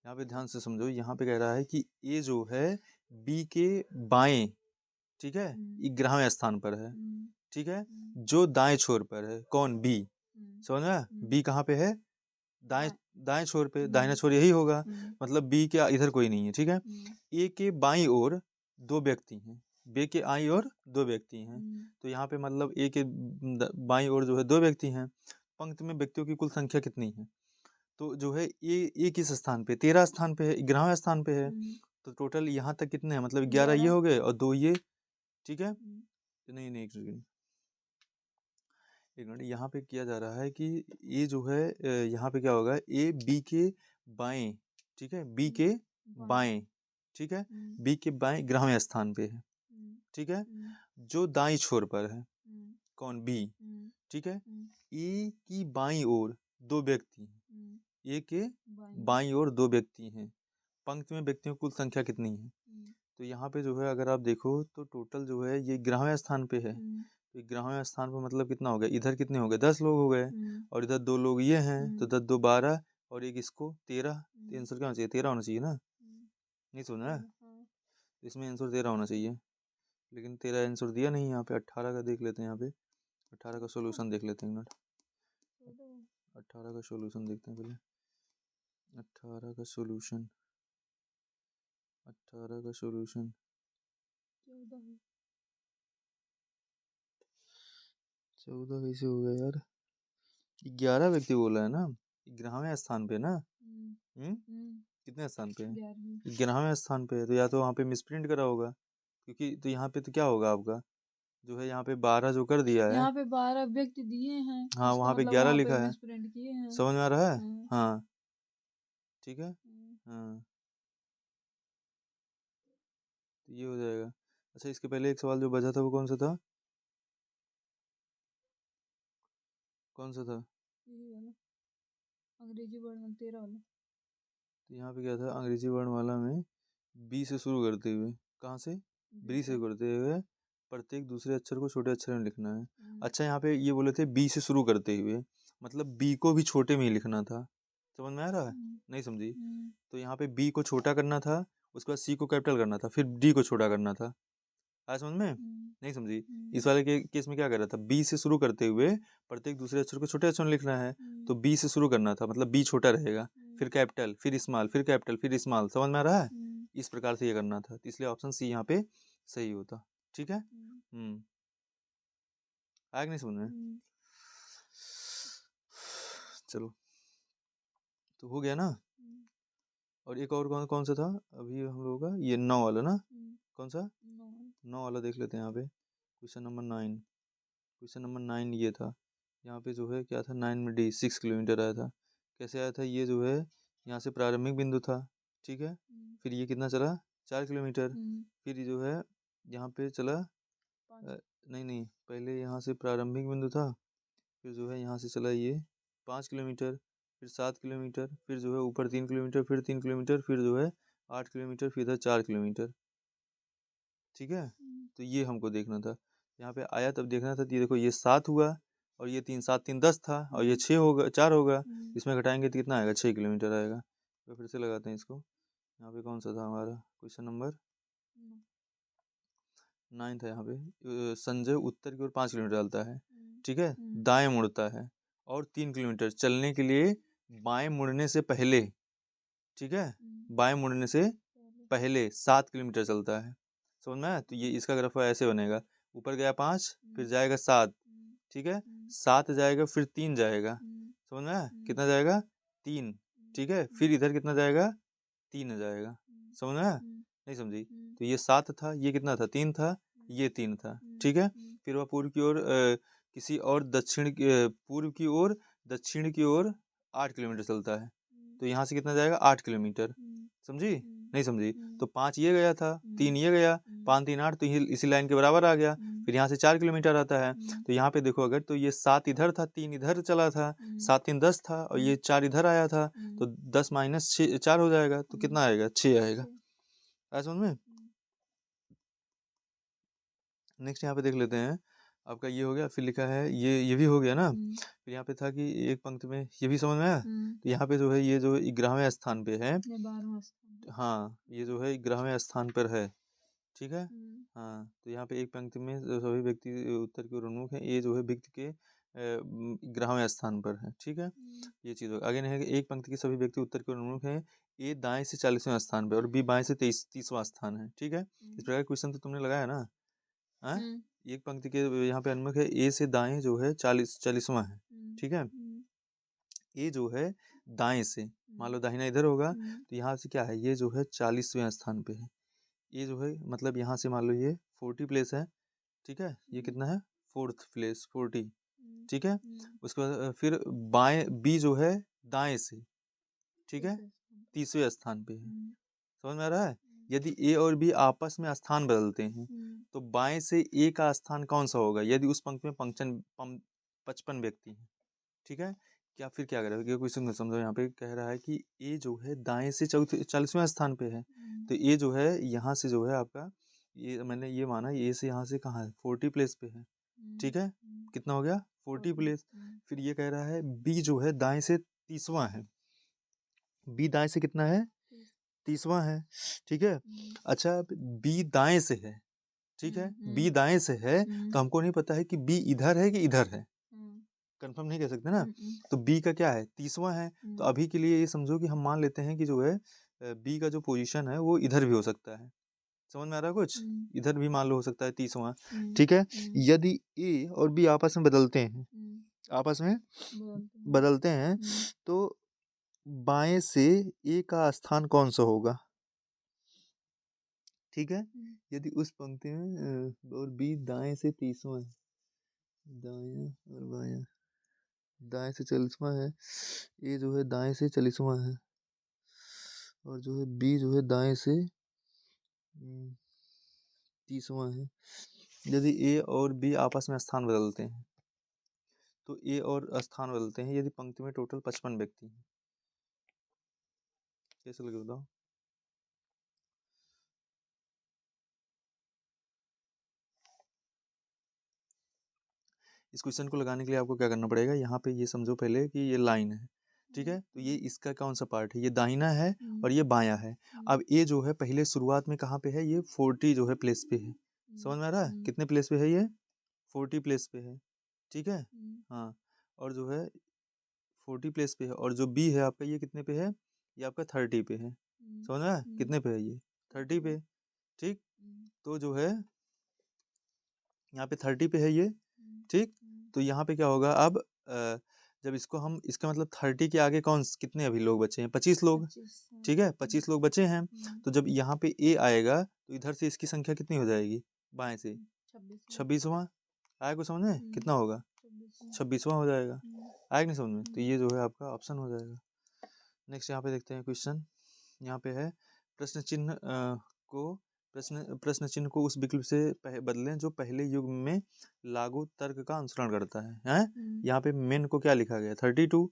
यहाँ पे ध्यान से समझो, यहाँ पे कह रहा है कि ए जो है बी के बाएं, ठीक है, 11वें स्थान पर है, ठीक है, जो दाएं छोर पर है, कौन बी, समझ में, बी कहाँ पे है दाएं छोर पे, दाहिना छोर यही होगा, मतलब बी के इधर कोई नहीं है, ठीक है। ए के बाईं ओर 2 व्यक्ति हैं, बी के आई ओर 2 व्यक्ति हैं, तो यहाँ पे मतलब ए के बाईं ओर जो है 2 व्यक्ति हैं, पंक्ति में व्यक्तियों की कुल संख्या कितनी है, तो जो है ए किस स्थान पे 13 स्थान पे है, 11वें स्थान पे है, तो टोटल यहाँ तक कितने हैं, मतलब 11 ये हो गए और 2 ये, ठीक है। नहीं एक मिनट, यहाँ पे किया जा रहा है कि ये जो है यहाँ पे क्या होगा ए बी के बाएं, ठीक है, बी के बाएं, ठीक है, बी के बाएं 11वें स्थान पे है, ठीक है, जो दाईं छोर पर है, कौन बी, ठीक है, ए की बाईं ओर 2 व्यक्ति हैं, ए के बाईं ओर 2 व्यक्ति हैं, पंक्ति में व्यक्तियों की कुल संख्या कितनी है, तो यहाँ पे जो है अगर आप देखो तो टोटल जो है ये 11वें स्थान पे है, तो 11वें स्थान पर मतलब कितना हो गया, इधर कितने हो गए 10 लोग हो गए, और इधर 2 लोग ये हैं, तो 10 2 12 और एक इसको 13, तो आंसर क्या होना चाहिए 13 होना चाहिए ना, नहीं सुना है, इसमें आंसर 13 होना चाहिए, लेकिन 13 आंसर दिया नहीं, यहाँ पे 18 का देख लेते हैं, यहाँ पे 18 का सोल्यूशन देख लेते हैं, 18 का सोल्यूशन देखते हैं पहले, 18 का सोल्यूशन 14 कैसे हो गया यार, 11 व्यक्ति बोला है ना, 11वें स्थान पे ना, कितने स्थान पे है 11वें स्थान पे है, तो या तो वहाँ पे मिसप्रिंट करा होगा, क्योंकि तो यहाँ पे तो क्या होगा आपका जो है यहाँ पे 12 जो कर दिया है, यहाँ पे 12 व्यक्ति दिए हैं, हाँ वहाँ पे 11 लिखा है, समझ में आ रहा है, हाँ ठीक है, हाँ तो ये हो जाएगा। अच्छा इसके पहले एक सवाल जो बचा था वो कौन सा था, अंग्रेजी वर्ण 13 वाला, तो यहाँ पे क्या था अंग्रेजी वर्णमाला में बी से शुरू करते हुए, कहाँ से बी से करते हुए प्रत्येक दूसरे अक्षर को छोटे अक्षर में लिखना है। अच्छा यहाँ पे ये बोले थे बी से शुरू करते हुए, मतलब बी को भी छोटे में ही लिखना था, समझ में आ रहा है, नहीं समझी, तो यहाँ पे बी को छोटा करना था, उसके बाद सी को कैपिटल करना था, फिर डी को छोटा करना था, आया समझ में, नहीं समझी। इस वाले के केस में क्या कर रहा था, बी से शुरू करते हुए प्रत्येक दूसरे अक्षर को छोटे अक्षर में लिखना है, तो बी से शुरू करना था, मतलब बी छोटा रहेगा, फिर कैपिटल फिर स्मॉल फिर कैपिटल फिर स्मॉल, समझ में आ रहा है, इस प्रकार से ये करना था, तो इसलिए ऑप्शन सी यहाँ पे सही होता, ठीक है। आया कि नहीं समझ में, चलो तो हो गया ना। और एक और कौन सा था अभी हम लोगों का, ये 9 वाला ना, कौन सा 9 वाला देख लेते हैं, यहाँ पे क्वेश्चन नंबर 9, क्वेश्चन नंबर 9 ये था, यहाँ पे जो है क्या था 9 में डी 6 किलोमीटर आया था, कैसे आया था, ये जो है यहाँ से प्रारंभिक बिंदु था, ठीक है, फिर ये कितना चला 4 किलोमीटर, फिर जो है यहाँ पे चला नहीं पहले यहाँ से प्रारंभिक बिंदु था, फिर जो है यहाँ से चला ये 5 किलोमीटर, फिर 7 किलोमीटर, फिर जो है ऊपर 3 किलोमीटर, फिर 3 किलोमीटर, फिर जो है 8 किलोमीटर, फिर इधर 4 किलोमीटर, ठीक है। तो ये हमको देखना था, यहाँ पे आया तब देखना था, ये देखो ये 7 हुआ और ये 3 7 3 10 था, और ये 6 होगा 4 होगा, इसमें घटाएंगे तो कितना आएगा 6 किलोमीटर आएगा। तो फिर से लगाते हैं इसको, यहाँ पे कौन सा था हमारा क्वेश्चन नंबर 9 था यहाँ पे। संजय उत्तर की ओर 5 किलोमीटर चलता है, ठीक है, दाएं मुड़ता है और 3 किलोमीटर चलने के लिए बाएं मुड़ने से पहले, ठीक है, बाएं मुड़ने से पहले 7 किलोमीटर चलता है। समझ में आया? तो ये इसका ग्राफ ऐसे बनेगा, ऊपर गया 5, फिर जाएगा 7, ठीक है, 7 जाएगा, फिर 3 जाएगा, समझ में आया? कितना जाएगा? 3, ठीक है, फिर इधर कितना जाएगा? 3 जाएगा, समझ में आया? नहीं समझी? तो ये 7 था, ये कितना था? 3 था, ये 3 था, ठीक है। फिर वह पूर्व की ओर किसी और पूर्व की ओर दक्षिण की ओर 8 किलोमीटर चलता है। तो यहाँ से कितना जाएगा? 8 किलोमीटर, समझी? नहीं समझी? तो 5 ये गया था, 3 ये गया, 5 3 8, तो ये इसी लाइन के बराबर आ गया। फिर यहाँ से 4 किलोमीटर आता है, तो यहाँ पे देखो अगर, तो ये 7 इधर था, 3 इधर चला था, 7 3 10 था, और ये 4 इधर आया था, तो 10 माइनस 4 हो जाएगा, तो कितना आएगा? 6 आएगा। समझ में? नेक्स्ट यहाँ पे देख लेते हैं, आपका ये हो गया, फिर लिखा है ये भी हो गया ना। फिर यहाँ पे था कि एक पंक्ति में ये भी समझ में आया। तो यहाँ पे जो है ये जो 11वें स्थान पे है, हाँ, ये जो है 11वें स्थान पर है, ठीक है। हाँ, तो यहाँ पे एक पंक्ति में सभी व्यक्ति उत्तर की ओर उन्मुख है, ये जो है व्यक्ति के 11वें स्थान पर है, ठीक है। ये चीज़ आगे नहीं है कि एक पंक्ति के सभी व्यक्ति उत्तर की ओर उन्मुख है, ए दाएं से 40वें स्थान पे और बी बाएं से 30वां स्थान है, ठीक है। इस प्रकार क्वेश्चन तो तुमने लगाया ना। हाँ, एक पंक्ति के यहाँ पे उन्मुख है, ए से दाएं जो है 40वां है, ठीक है। ए जो है दाएं से, मान लो दाहिना इधर होगा, तो यहाँ से क्या है, ये जो है 40वें स्थान पे है। ये जो है मतलब यहाँ से मान लो ये 40 प्लेस है, ठीक है, ये कितना है? 4th प्लेस 40, ठीक है। उसके बाद फिर बाएं बी जो है दाएं से, ठीक है, 30वें स्थान पे है। समझ में आ रहा है? यदि ए और बी आपस में स्थान बदलते हैं, तो बाएं से ए का स्थान कौन सा होगा? यदि उस पंक्ति में 55 व्यक्ति हैं, ठीक है। क्या फिर क्या करेगा? क्वेश्चन को समझो, यहाँ पे कह रहा है कि ए जो है दाएं से 40वें स्थान पे है, तो ए जो है यहाँ से जो है आपका, ये मैंने ये माना ए से यहाँ से कहाँ है? 40 प्लेस पे है, ठीक है। कितना हो गया? 40 प्लेस। फिर ये कह रहा है बी जो है दाएं से 30वां है, बी दाएं से कितना है? 30वां है, ठीक है। अच्छा, बी दाएं से है, ठीक है, बी दाएं से है, तो हमको नहीं पता है कि बी इधर है कि इधर है, कंफर्म नहीं कह सकते ना। तो बी का क्या है? 30वां है, तो अभी के लिए ये समझो कि हम मान लेते हैं कि जो है बी का जो पोजीशन है वो इधर भी हो सकता है। समझ में आ रहा है कुछ? इधर भी मान लो हो सकता है 30वां, ठीक है। यदि ए और बी आपस में बदलते हैं, आपस में बदलते हैं, तो बाएं से ए का स्थान कौन सा होगा? ठीक है, यदि उस पंक्ति में और बी दाएं से 30वां है, दायां और बायां, दाएं से 40वां है, ए जो है दाएं से 40वां है, और जो है बी जो है दाएं से 30वां है। यदि ए और बी आपस में स्थान बदलते हैं, तो ए और स्थान बदलते हैं यदि पंक्ति में टोटल 55 व्यक्ति हैं। कैसे लगे बताओ? इस क्वेश्चन को लगाने के लिए आपको क्या करना पड़ेगा? यहाँ पे ये समझो पहले कि ये लाइन है, ठीक है, तो ये इसका कौन सा पार्ट है? ये दाहिना है और ये बायां है। अब ये जो है पहले शुरुआत में कहाँ पे है? ये 40 जो है प्लेस पे है। समझ में आ रहा है? कितने प्लेस पे है ये? 40 प्लेस पे है, ठीक है। हाँ, और जो है 40 प्लेस पे है, और जो बी है आपका ये कितने पे है? ये आपका 30 पे है। समझ में आया? कितने पे है ये? 30 पे, ठीक। तो जो है यहाँ पे 30 पे है ये, ठीक। तो यहाँ पे क्या होगा अब? जब इसको हम, इसका मतलब 30 के आगे कितने अभी लोग बचे हैं? 25 लोग, ठीक है, 25 लोग बचे हैं। तो जब यहाँ पे ए आएगा, तो इधर से इसकी संख्या कितनी हो जाएगी? बाएं से 26वां। आया कुछ समझ में? कितना होगा? 26वां हो जाएगा। आया नहीं समझ में? तो ये जो है आपका ऑप्शन हो जाएगा। नेक्स्ट यहाँ पे देखते हैं क्वेश्चन। यहाँ पे है प्रश्न चिन्ह प्रश्न चिन्ह को उस विकल्प से बदलें जो पहले युग में लागू तर्क का अनुसरण करता है, हैं? यहाँ पे मेन को क्या लिखा गया? 32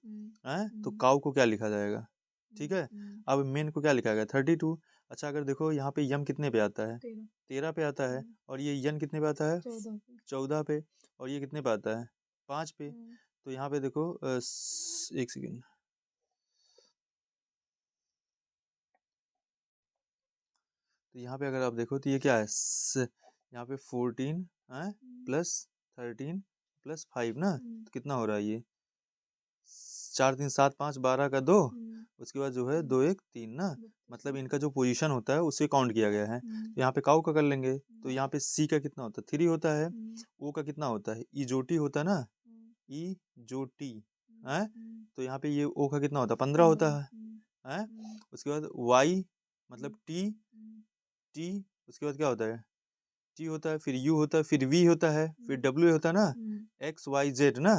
है, तो काउ को क्या लिखा जाएगा? ठीक है, अब मेन को क्या लिखा गया? 32। अच्छा, अगर देखो यहाँ पे यम कितने पे आता है? 13 पे आता है, और ये यन कितने पे आता है? 14 पे, और ये कितने पे आता है? 5 पे। तो यहाँ पे देखो एक सेकेंड, तो यहाँ पे अगर आप देखो तो ये क्या है, यहाँ पे 14 प्लस 13 प्लस 5 ना, तो कितना हो रहा है ये 4 3 7 5 12 का 2, उसके बाद जो है 2 1 3 ना, मतलब इनका जो पोजीशन होता है उसे काउंट किया गया है। तो यहाँ पे काउ का कर लेंगे, तो यहाँ पे सी का कितना होता है 3 होता है, ओ का कितना होता है ई जो टी होता है ना, ई जो टी है, तो यहाँ पे ये ओ का कितना होता है 15 होता है। उसके बाद वाई मतलब टी, टी उसके बाद क्या होता है टी होता है, फिर यू होता है, फिर वी होता है, फिर डब्ल्यू होता है ना, एक्स वाई जेड ना,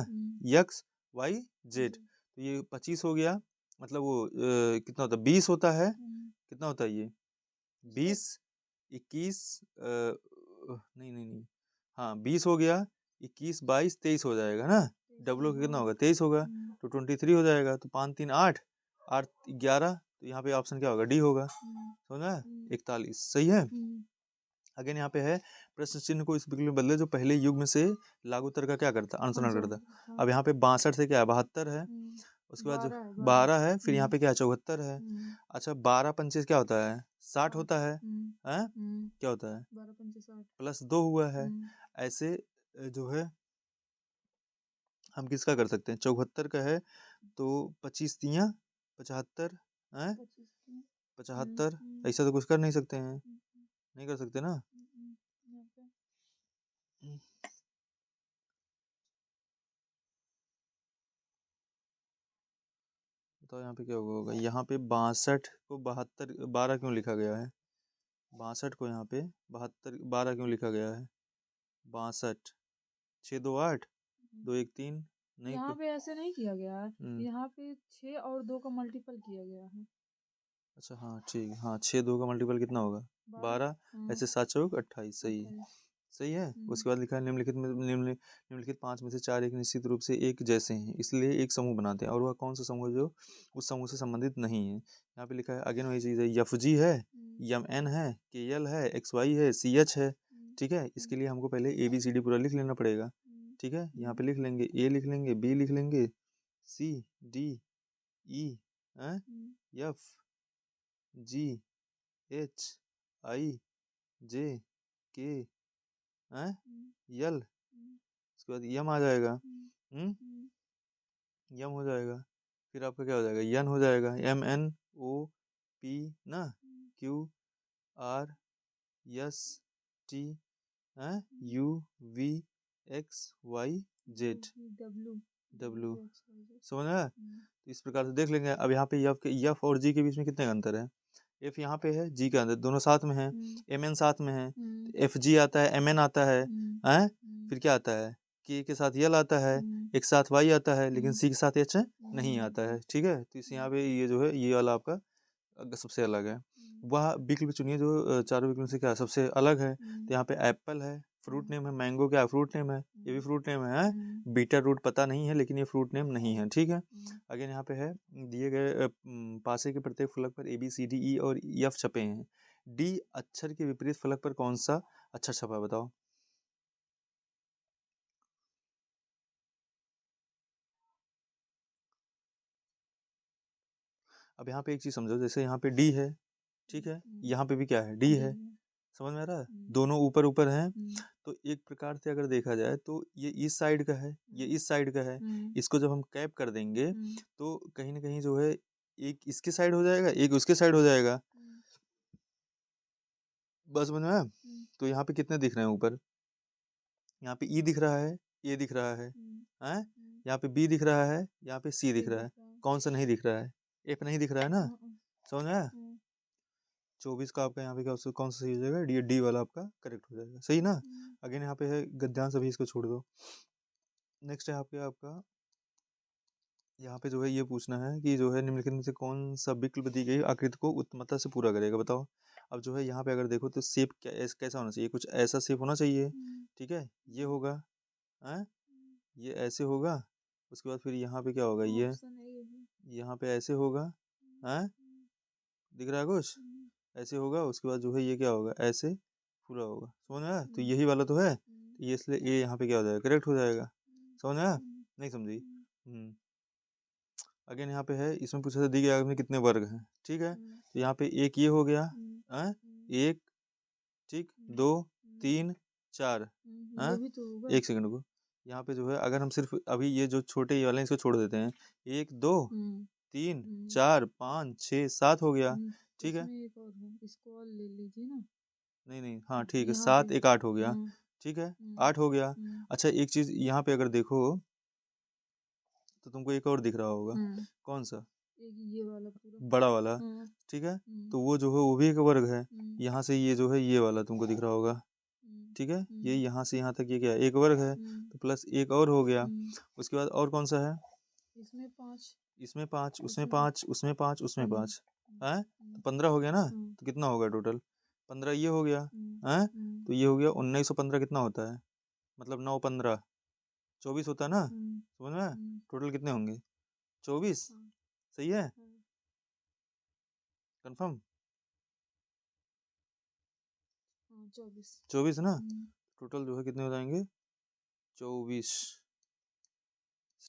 एक्स वाई जेड, तो ये 25 हो गया, मतलब वो कितना होता है 20 होता है, कितना होता है ये 20 21 नहीं नहीं नहीं, हाँ 20 हो गया, 21 22 23 हो जाएगा ना, डब्ल्यू का कितना होगा 23 होगा, तो 23 हो जाएगा, तो 5 3 8 8 11, तो यहाँ पे ऑप्शन क्या होगा डी होगा, समझा 41 सही है। अगेन यहाँ पे है प्रश्न चिन्ह को इस विकल्प में बदले जो पहले युग्म से लागू उत्तर का क्या करता अनुसरण करता। अब यहाँ पे 62 से क्या है 72 है, उसके बाद जो 12 है, फिर यहाँ पे क्या है 74 है। अच्छा 12 पंचे क्या होता है 60 होता है, हैं क्या होता है 12 पंचे 60 प्लस 2 हुआ है। ऐसे जो है हम किसका कर सकते हैं 74 का है, तो 25 तियाँ 75 है 75, ऐसा तो कुछ कर नहीं सकते हैं, नहीं कर सकते ना। तो यहाँ पे क्या होगा, यहाँ पे 62 को 72 12 क्यों लिखा गया है, 62 को यहाँ पे 72 12 क्यों लिखा गया है, 62 6 2 8 2 1 3 नहीं यहाँ पे ऐसे नहीं किया गया है, यहाँ पे 6 और 2 का मल्टीपल किया गया है। अच्छा हाँ ठीक है, हाँ 6 2 का मल्टीपल कितना होगा 12, ऐसे 7 चौक 28 सही है, सही है। उसके बाद लिखा है निम्नलिखित 5 में से 4 एक निश्चित रूप से एक जैसे हैं, इसलिए एक समूह बनाते हैं, और वह कौन सा समूह है जो उस समूह से संबंधित नहीं है। यहाँ पे लिखा है अगेन वही चीज़ है, एफ जी है, एम एन है, के एल है, एक्स वाई है, सी एच है, ठीक है। इसके लिए हमको पहले ए बी सी डी पूरा लिख लेना पड़ेगा, ठीक है। यहाँ पे लिख लेंगे ए लिख लेंगे, बी लिख लेंगे, C D E F G H I J K L, उसके बाद यम आ जाएगा, यम हो जाएगा, फिर आपका क्या हो जाएगा यन हो जाएगा, एम एन ओ पी ना, Q R S T U V X Y Z W, समझ आया। तो इस प्रकार से देख लेंगे। अब यहाँ पे यफ और जी के बीच में कितने का अंतर है, एफ यहाँ पे है जी का अंदर, दोनों साथ में है, एम एन साथ में है, एफ जी आता है एम एन आता है, फिर क्या आता है के साथ यल आता है, एक साथ वाई आता है, लेकिन सी के साथ एच नहीं आता है, ठीक है। तो इस यहाँ पे ये जो है ये वाला आपका सबसे अलग है। वह विकल्प चुनिए जो चारों विकल्प से क्या सबसे अलग है, तो यहाँ पे एप्पल है, फ्रूट नेम है, मैंगो क्या फ्रूट नेम है, ये भी फ्रूट नेम है, बीटा रूट पता नहीं है लेकिन ये फ्रूट नेम नहीं है, ठीक है। अगेन यहाँ पे है दिए गए पासे के प्रत्येक फलक पर ए बी सी डी ई और एफ छपे हैं, डी अक्षर के विपरीत फलक पर कौन सा अक्षर छपा है बताओ। अब यहाँ पे एक चीज समझो, जैसे यहाँ पे डी है, ठीक है, यहाँ पे भी क्या है डी है, समझ में आ रहा है, दोनों ऊपर ऊपर हैं, तो एक प्रकार से अगर देखा जाए तो ये इस साइड का है, ये इस साइड का है, इसको जब हम कैप कर देंगे तो कहीं ना कहीं जो है एक इसके साइड हो जाएगा, एक उसके साइड हो जाएगा, बस समझ में। तो यहाँ पे कितने दिख रहे हैं ऊपर, यहाँ पे ई दिख रहा है, ए दिख रहा है, यहाँ पे बी दिख रहा है, यहाँ पे सी दिख रहा है, कौन सा नहीं दिख रहा है, एफ नहीं दिख रहा है ना, समझ में आया। 24 का आपका यहाँ पे क्या कौन सा सही हो जाएगा, डी डी वाला आपका करेक्ट हो जाएगा, सही ना। अगेन यहाँ पे है गद्यांश, अभी इसको छोड़ दो। नेक्स्ट है आपका यहाँ पे जो है ये पूछना है कि जो है निम्नलिखित में से कौन सा विकल्प दी गई आकृति को उत्तमता से पूरा करेगा, बताओ। अब जो है यहाँ पे अगर देखो तो शेप कैसा होना चाहिए, कुछ ऐसा शेप होना चाहिए, ठीक है, ये होगा ये ऐसे होगा, उसके बाद फिर यहाँ पे क्या होगा ये यहाँ पे ऐसे होगा, दिख रहा है कुछ ऐसे होगा, उसके बाद जो है ये क्या होगा ऐसे पूरा होगा, समझ में। तो यही वाला तो है, तो ये इसलिए ये यहाँ पे क्या हो जाएगा करेक्ट हो जाएगा, समझ में नहीं समझी। अगेन यहाँ पे है, इसमें पूछा था दी गई आकृति में कितने वर्ग हैं, ठीक है, तो यहाँ पे एक ये हो गया, 1, ठीक, 2, 3, 4। हाँ, ये भी तो होगा। 1 सेकंड को, यहाँ पे जो है अगर हम सिर्फ अभी ये जो छोटे ये वाले हैं इसको छोड़ देते हैं, 1, 2, 3, 4, 5, 6, 7 हो गया, ठीक है। इसमें एक और है, इसको और ले लीजिए ना। नहीं, हाँ ठीक है, यहाँ 7 पे 1 8 हो गया, ठीक है, 8 हो गया। अच्छा एक चीज यहाँ पे अगर देखो तो तुमको एक और दिख रहा होगा, कौन सा? एक ये वाला पूरा बड़ा वाला, ठीक है, तो वो जो है वो भी एक वर्ग है। यहाँ से ये जो है ये वाला तुमको दिख रहा होगा, ठीक है, ये यहाँ से यहाँ तक ये क्या है, एक वर्ग है, तो प्लस एक और हो गया। उसके बाद और कौन सा है? इसमें 5, इसमें 5, उसमें 5, उसमें 5, उसमें 5 है, तो 15 हो गया ना। तो कितना होगा टोटल? 15 ये हो गया है, तो ये हो गया 1915। कितना होता है? मतलब 9 15 24 होता है ना, समझ में? टोटल कितने होंगे? 24। सही है, कंफर्म? 24 ना, टोटल जो है कितने हो जाएंगे? 24,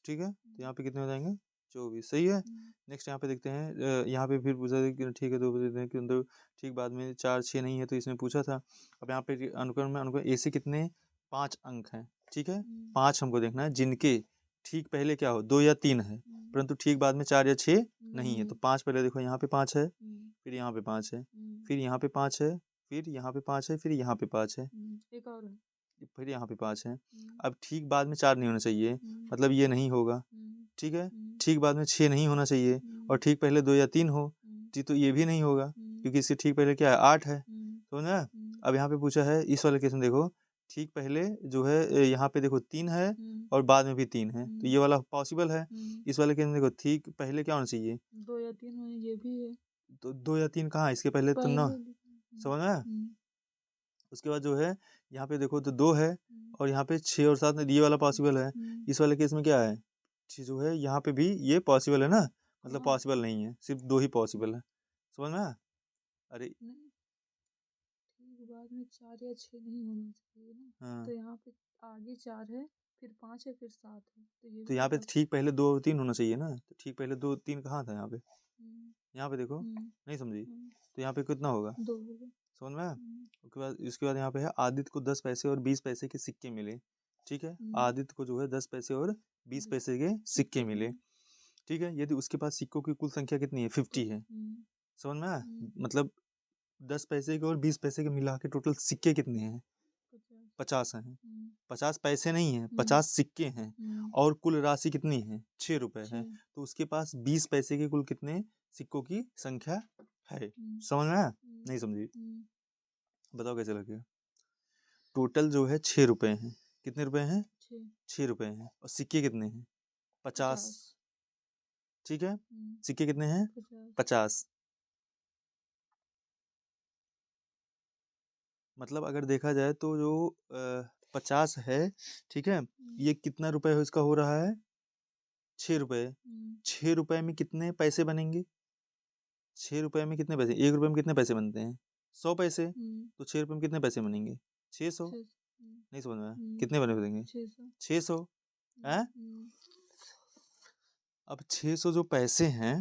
ठीक है। तो यहाँ पे कितने हो जाएंगे? 24, सही है। नेक्स्ट यहाँ पे देखते हैं, यहाँ पे फिर पूछा था कि ठीक है, 2 देते हैं कि अंदर, ठीक, बाद में 4 6 नहीं है तो इसमें पूछा था। अब यहाँ पे अनुक्रम में अनुक्रम ए से कितने 5 अंक हैं, ठीक है, 5 हमको देखना है जिनके ठीक पहले क्या हो 2 या 3 है, परंतु ठीक बाद में 4 या 6 नहीं है। तो 5 पहले देखो, यहाँ पे 5 है, फिर यहाँ पे 5 है, फिर यहाँ पे 5 है, फिर यहाँ पे 5 है, फिर यहाँ पे 5 है, एक और है, फिर यहाँ पे 5 है। अब ठीक बाद में 4 नहीं होना चाहिए, मतलब ये नहीं होगा, ठीक है। ठीक बाद में 6 नहीं होना चाहिए, और ठीक पहले 2 या 3 हो जी, तो ये भी नहीं होगा, क्योंकि इससे ठीक पहले क्या है 8 है, समझा? अब यहाँ पे पूछा है इस वाले केस में, देखो ठीक पहले जो है यहाँ पे देखो 3 है और बाद में भी 3 है, तो ये वाला पॉसिबल है। इस वाले केस में देखो ठीक पहले क्या होना चाहिए? 2 या 3 है, ये भी है। तो 2 या 3 कहाँ है? इसके पहले तो ना, समझ में? उसके बाद जो है यहाँ पे देखो तो 2 है, और यहाँ पे 6 और 7 ये वाला पॉसिबल है। इस वाले केस में क्या है, जो है यहाँ पे भी ये पॉसिबल है ना, मतलब पॉसिबल नहीं है, सिर्फ 2 ही पॉसिबल है, समझ में? अरे ठीक बाद में 4 या 6 नहीं होना चाहिए ना। हाँ, तो यहाँ पे आगे 4 है, फिर 5 है, फिर 7 है, तो ये तो भी यहाँ पे तो ठीक पहले 2 और 3 होना चाहिए ना, तो ठीक पहले 2 3 कहाँ था? यहाँ पे, यहाँ पे देखो, नहीं समझी? तो यहाँ पे कितना होगा? 2 होगा, समझ में? उसके बाद यहाँ पे है आदित्य को 10 पैसे और 20 पैसे के सिक्के मिले, ठीक है, आदित्य को जो है 10 पैसे और 20 पैसे के सिक्के मिले, ठीक है। यदि उसके पास सिक्कों की कुल संख्या कितनी है? 50 है, समझ में? मतलब 10 पैसे के और 20 पैसे के मिला के टोटल सिक्के कितने हैं? 50 हैं। 50 पैसे नहीं है, 50 सिक्के हैं, और कुल राशि कितनी है? 6 रुपए है। तो उसके पास 20 पैसे के कुल कितने सिक्कों की संख्या है? समझ में आया? नहीं समझी? बताओ कैसे लगेगा? टोटल जो है 6 रुपए हैं। कितने रुपए हैं? 6 रुपए हैं, और सिक्के कितने हैं? 50, ठीक है। सिक्के कितने हैं? 50। मतलब अगर देखा जाए तो जो 50 है, ठीक है, ये कितना रुपए इसका हो रहा है? 6 रुपए। 6 रुपए में कितने पैसे बनेंगे? 6 रुपए में कितने पैसे? 1 रुपए में कितने पैसे बनते हैं? 100 पैसे। तो 6 रुपए में कितने पैसे बनेंगे? 600। नहीं समझ में आया? कितने बने बनेंगे? 600 है। अब 600 जो पैसे हैं,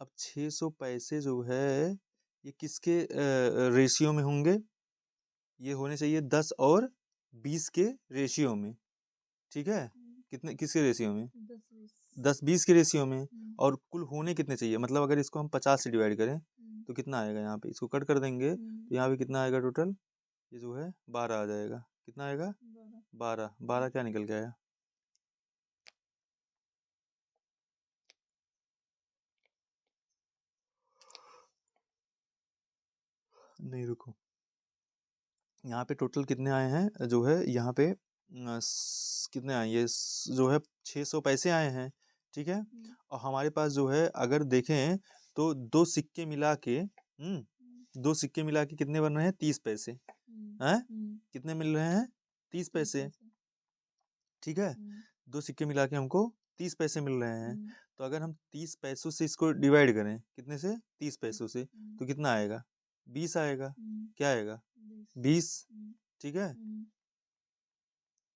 अब 600 पैसे जो है ये किसके रेशियो में होंगे? ये होने चाहिए 10 और 20 के रेशियो में, ठीक है। कितने, किसके रेशियो में? 10 20 के रेशियो में। और कुल होने कितने चाहिए? मतलब अगर इसको हम 50 से डिवाइड करें तो कितना आएगा? यहाँ पे इसको कट कर देंगे तो यहाँ पे कितना आएगा टोटल? ये जो है 12 आ जाएगा। कितना आएगा? 12। 12 क्या निकल के आया? नहीं रुको, यहाँ पे टोटल कितने आए हैं? जो है यहाँ पे कितने आए? ये जो है 600 पैसे आए हैं, ठीक है। और हमारे पास जो है अगर देखें तो दो सिक्के मिला के, दो सिक्के मिला के कितने बन रहे हैं? 30 पैसे हैं। कितने मिल रहे हैं? 30 पैसे, ठीक है। दो सिक्के मिला के हमको 30 पैसे मिल रहे हैं। तो अगर हम 30 पैसों से इसको डिवाइड करें, कितने से? 30 पैसों से, तो कितना आएगा? 20 आएगा। क्या आएगा? 20, ठीक है।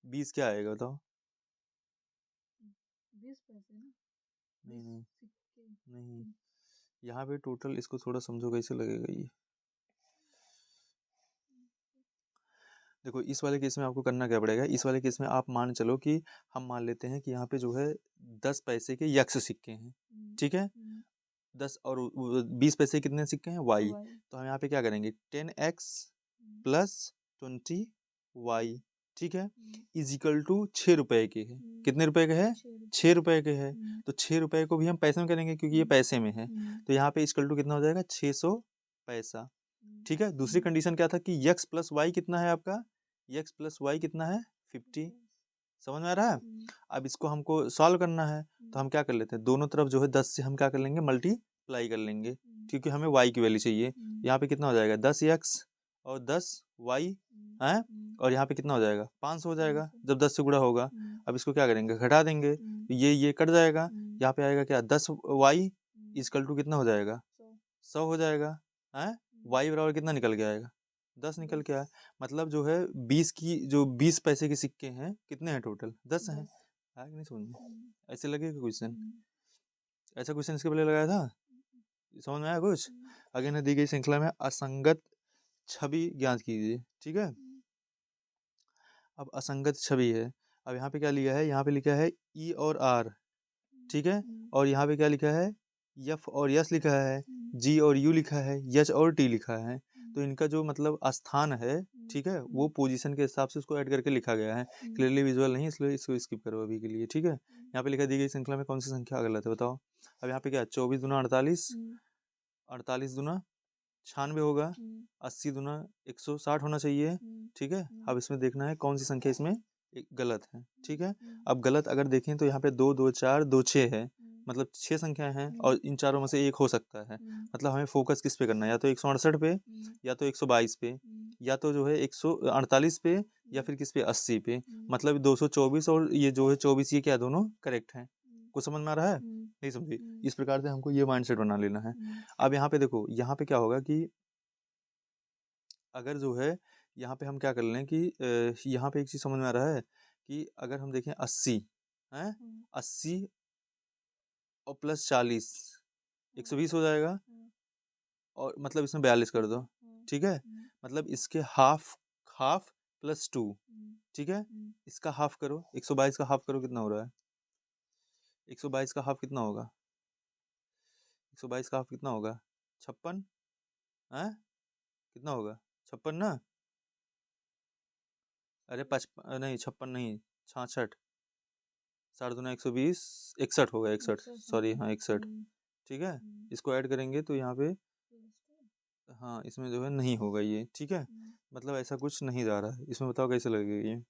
20 क्या आएगा बताओ? 20 पैसे ना। नहीं नहीं नहीं, यहाँ पे टोटल, इसको थोड़ा समझो कैसे लगेगा ये। देखो इस वाले केस में आपको करना क्या पड़ेगा, इस वाले केस में आप मान चलो कि हम मान लेते हैं कि यहाँ पे जो है 10 पैसे के यक्स सिक्के हैं, ठीक है। 10 और 20 पैसे कितने सिक्के हैं, वाई। तो हम यहाँ पे क्या करेंगे, 10x प्लस 20y, ठीक है, इज इक्वल टू 6 रुपए के है। कितने रुपए के है, 6 रुपए के है। तो 6 रुपए को भी हम पैसे में करेंगे क्योंकि ये पैसे में है, तो यहाँ पे इक्वल टू कितना हो जाएगा, 600 पैसा, ठीक है। दूसरी कंडीशन क्या था कि यक्स प्लस वाई कितना है आपका, यक्स प्लस वाई कितना है, 50। समझ में आ रहा है। अब इसको हमको सॉल्व करना है, तो हम क्या कर लेते हैं, दोनों तरफ जो है 10 से हम क्या कर लेंगे, मल्टीप्लाई कर लेंगे, क्योंकि हमें y की वैल्यू चाहिए। यहाँ पे कितना हो जाएगा, 10x और 10y है, और यहाँ पे कितना हो जाएगा, 500 हो जाएगा जब 10 से गुणा होगा। अब इसको क्या करेंगे, घटा देंगे, तो ये कट जाएगा। यहाँ पे आएगा क्या, 10y इक्वल टू कितना हो जाएगा, 100 हो जाएगा है। y बराबर कितना निकल के आएगा, 10 निकल के आया। मतलब जो है 20 की, जो 20 पैसे के सिक्के हैं कितने हैं टोटल, 10 हैं। आया कि नहीं समझ में, ऐसे लगेगा क्वेश्चन, ऐसा क्वेश्चन इसके पहले लगाया था, समझ में आया कुछ। आगे ने दी गई श्रृंखला में असंगत छवि ज्ञात कीजिए, ठीक है। अब असंगत छवि है, अब यहाँ पे क्या लिया है, यहाँ पे लिखा है ई और आर, ठीक है, और यहाँ पे क्या लिखा है, यफ और यस लिखा है, जी और यू लिखा है, यच और टी लिखा है। तो इनका जो मतलब स्थान है, ठीक है, वो पोजीशन के हिसाब से उसको ऐड करके लिखा गया है। क्लियरली विजुअल नहीं, इसलिए इसको स्किप करो अभी के लिए, ठीक है। यहाँ पे लिखा दी गई श्रृंखला में कौन सी संख्या गलत है, बताओ। अब यहाँ पे क्या, 24 दूना 48, 48 दूना 96 होगा, 80 दूना 160 होना चाहिए, ठीक है। अब इसमें देखना है कौन सी संख्या इसमें गलत है, ठीक है। अब गलत अगर देखें तो यहाँ पे 2 2 4 2 6 है, मतलब 6 संख्याएं हैं, और इन चारों में से एक हो सकता है। मतलब हमें फोकस किस पे करना है, या तो 168 पे, या तो 122 पे, या तो जो है 148 पे, या फिर किस पे, 80 पे। मतलब 224 और ये जो है 24, ये क्या दोनों करेक्ट हैं। कुछ समझ में आ रहा है, नहीं समझे। इस प्रकार से हमको ये माइंडसेट बना लेना है। अब यहाँ पे देखो, यहाँ पे क्या होगा कि अगर जो है यहाँ पे हम क्या कर लें कि यहाँ पे एक चीज़ समझ में आ रहा है कि अगर हम देखें 80 है, 80 और प्लस 40 120 हो जाएगा, और मतलब इसमें 42 कर दो, ठीक है। मतलब इसके हाफ, हाफ प्लस 2, ठीक है। इसका हाफ करो, 122 का हाफ करो, कितना हो रहा है, 122 का हाफ कितना होगा, 122 का हाफ कितना होगा, 56 है, कितना होगा, 56 ना, अरे 55 नहीं, 56 नहीं, 66, 7 दूना 120, 61 होगा, 61, सॉरी, हाँ 61, ठीक है। इसको ऐड करेंगे तो यहाँ पे, हाँ इसमें जो है नहीं होगा ये, ठीक है। मतलब ऐसा कुछ नहीं जा रहा है इसमें, बताओ कैसे लगेगा ये।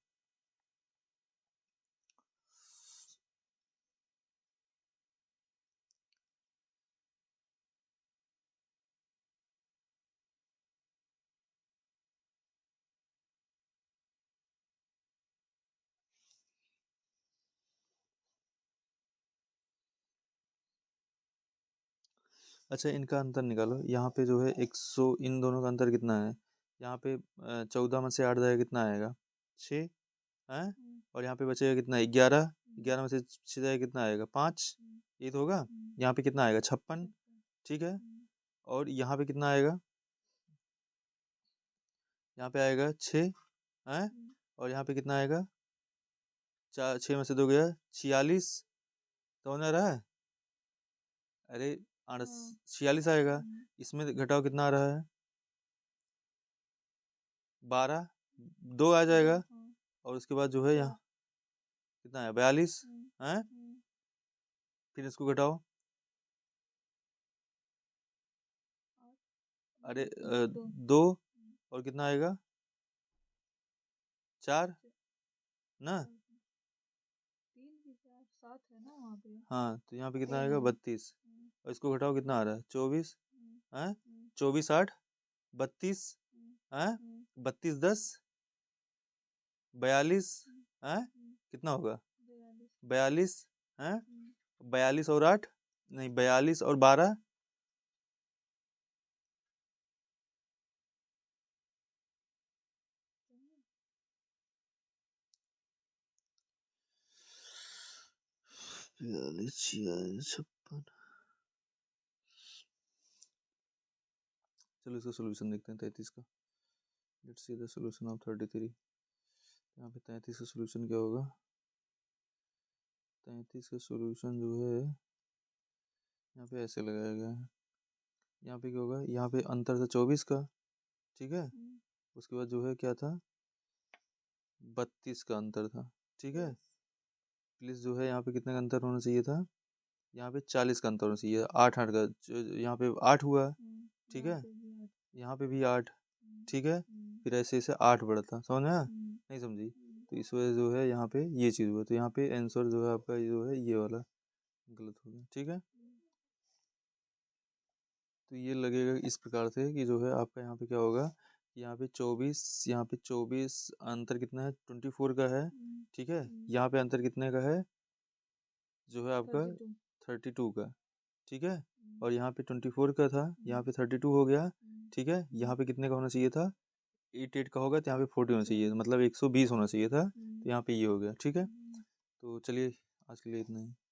अच्छा, इनका अंतर निकालो। यहाँ पे जो है 100, इन दोनों का अंतर कितना है, यहाँ पे 14 में से 8 जाएगा, कितना आएगा, 6 है। और यहाँ पे बचेगा कितना, 11, 11 में से 6 जाएगा, कितना आएगा, 5, ये तो होगा। यहाँ पे कितना आएगा, 56, ठीक है। और यहाँ पे कितना आएगा, यहाँ पे आएगा 6 है, और यहाँ पे कितना आएगा, 4, 6 में से 2 गया, 46, तो होना रहा है, अरे 46 आएगा। इसमें घटाओ, कितना आ रहा है, 12, 2 आ जाएगा, और उसके बाद जो है यहाँ कितना है, 42 है। फिर इसको घटाओ, अरे 2, और कितना आएगा, 4 ना, हाँ। तो यहाँ पे कितना आएगा, 32, और इसको घटाओ, कितना आ रहा है, 24 है, 24 8 32 है, 32 10 42 है, कितना होगा, 42 है, 42 और 8, नहीं 42 और 12, 42, 46, 56। चलो इसका सोल्यूशन देखते हैं 33 का। Let's see the solution of 33। यहाँ पे 33 का सोल्यूशन क्या होगा? 33 का सोल्यूशन जो है यहाँ पे ऐसे लगाया गया है। यहाँ पे क्या होगा? यहाँ पे अंतर था 24 का, ठीक है। उसके बाद जो है क्या था? 32 का अंतर था, ठीक है। प्लीज जो है यहाँ पे कितने का अंतर होना चाहिए था? यहाँ पे 40 का अंतर होना चाहिए। 8 का यहाँ पे 8 हुआ, ठीक है। यहाँ पे भी 8, ठीक है। फिर ऐसे ऐसे 8 बढ़ता, समझ में आया? नहीं समझी? तो इस वजह जो है यहाँ पे ये चीज़ हुआ। तो यहाँ पे आंसर जो है आपका जो है ये वाला गलत हो गया, ठीक है। तो ये लगेगा इस प्रकार से कि जो है आपका यहाँ पे क्या होगा, यहाँ पे 24, यहाँ पे 24 अंतर कितना है? 24 का है, ठीक है। यहाँ पे अंतर कितने का है? जो है आपका 32 का, ठीक है। और यहाँ पे 24 का था, यहाँ पे 32 हो गया, ठीक है। यहाँ पे कितने का होना चाहिए था? 88 का होगा तो यहाँ पे 40 होना चाहिए, मतलब 120 होना चाहिए था। तो यहाँ पे ये हो गया, ठीक है। तो चलिए आज के लिए इतना ही।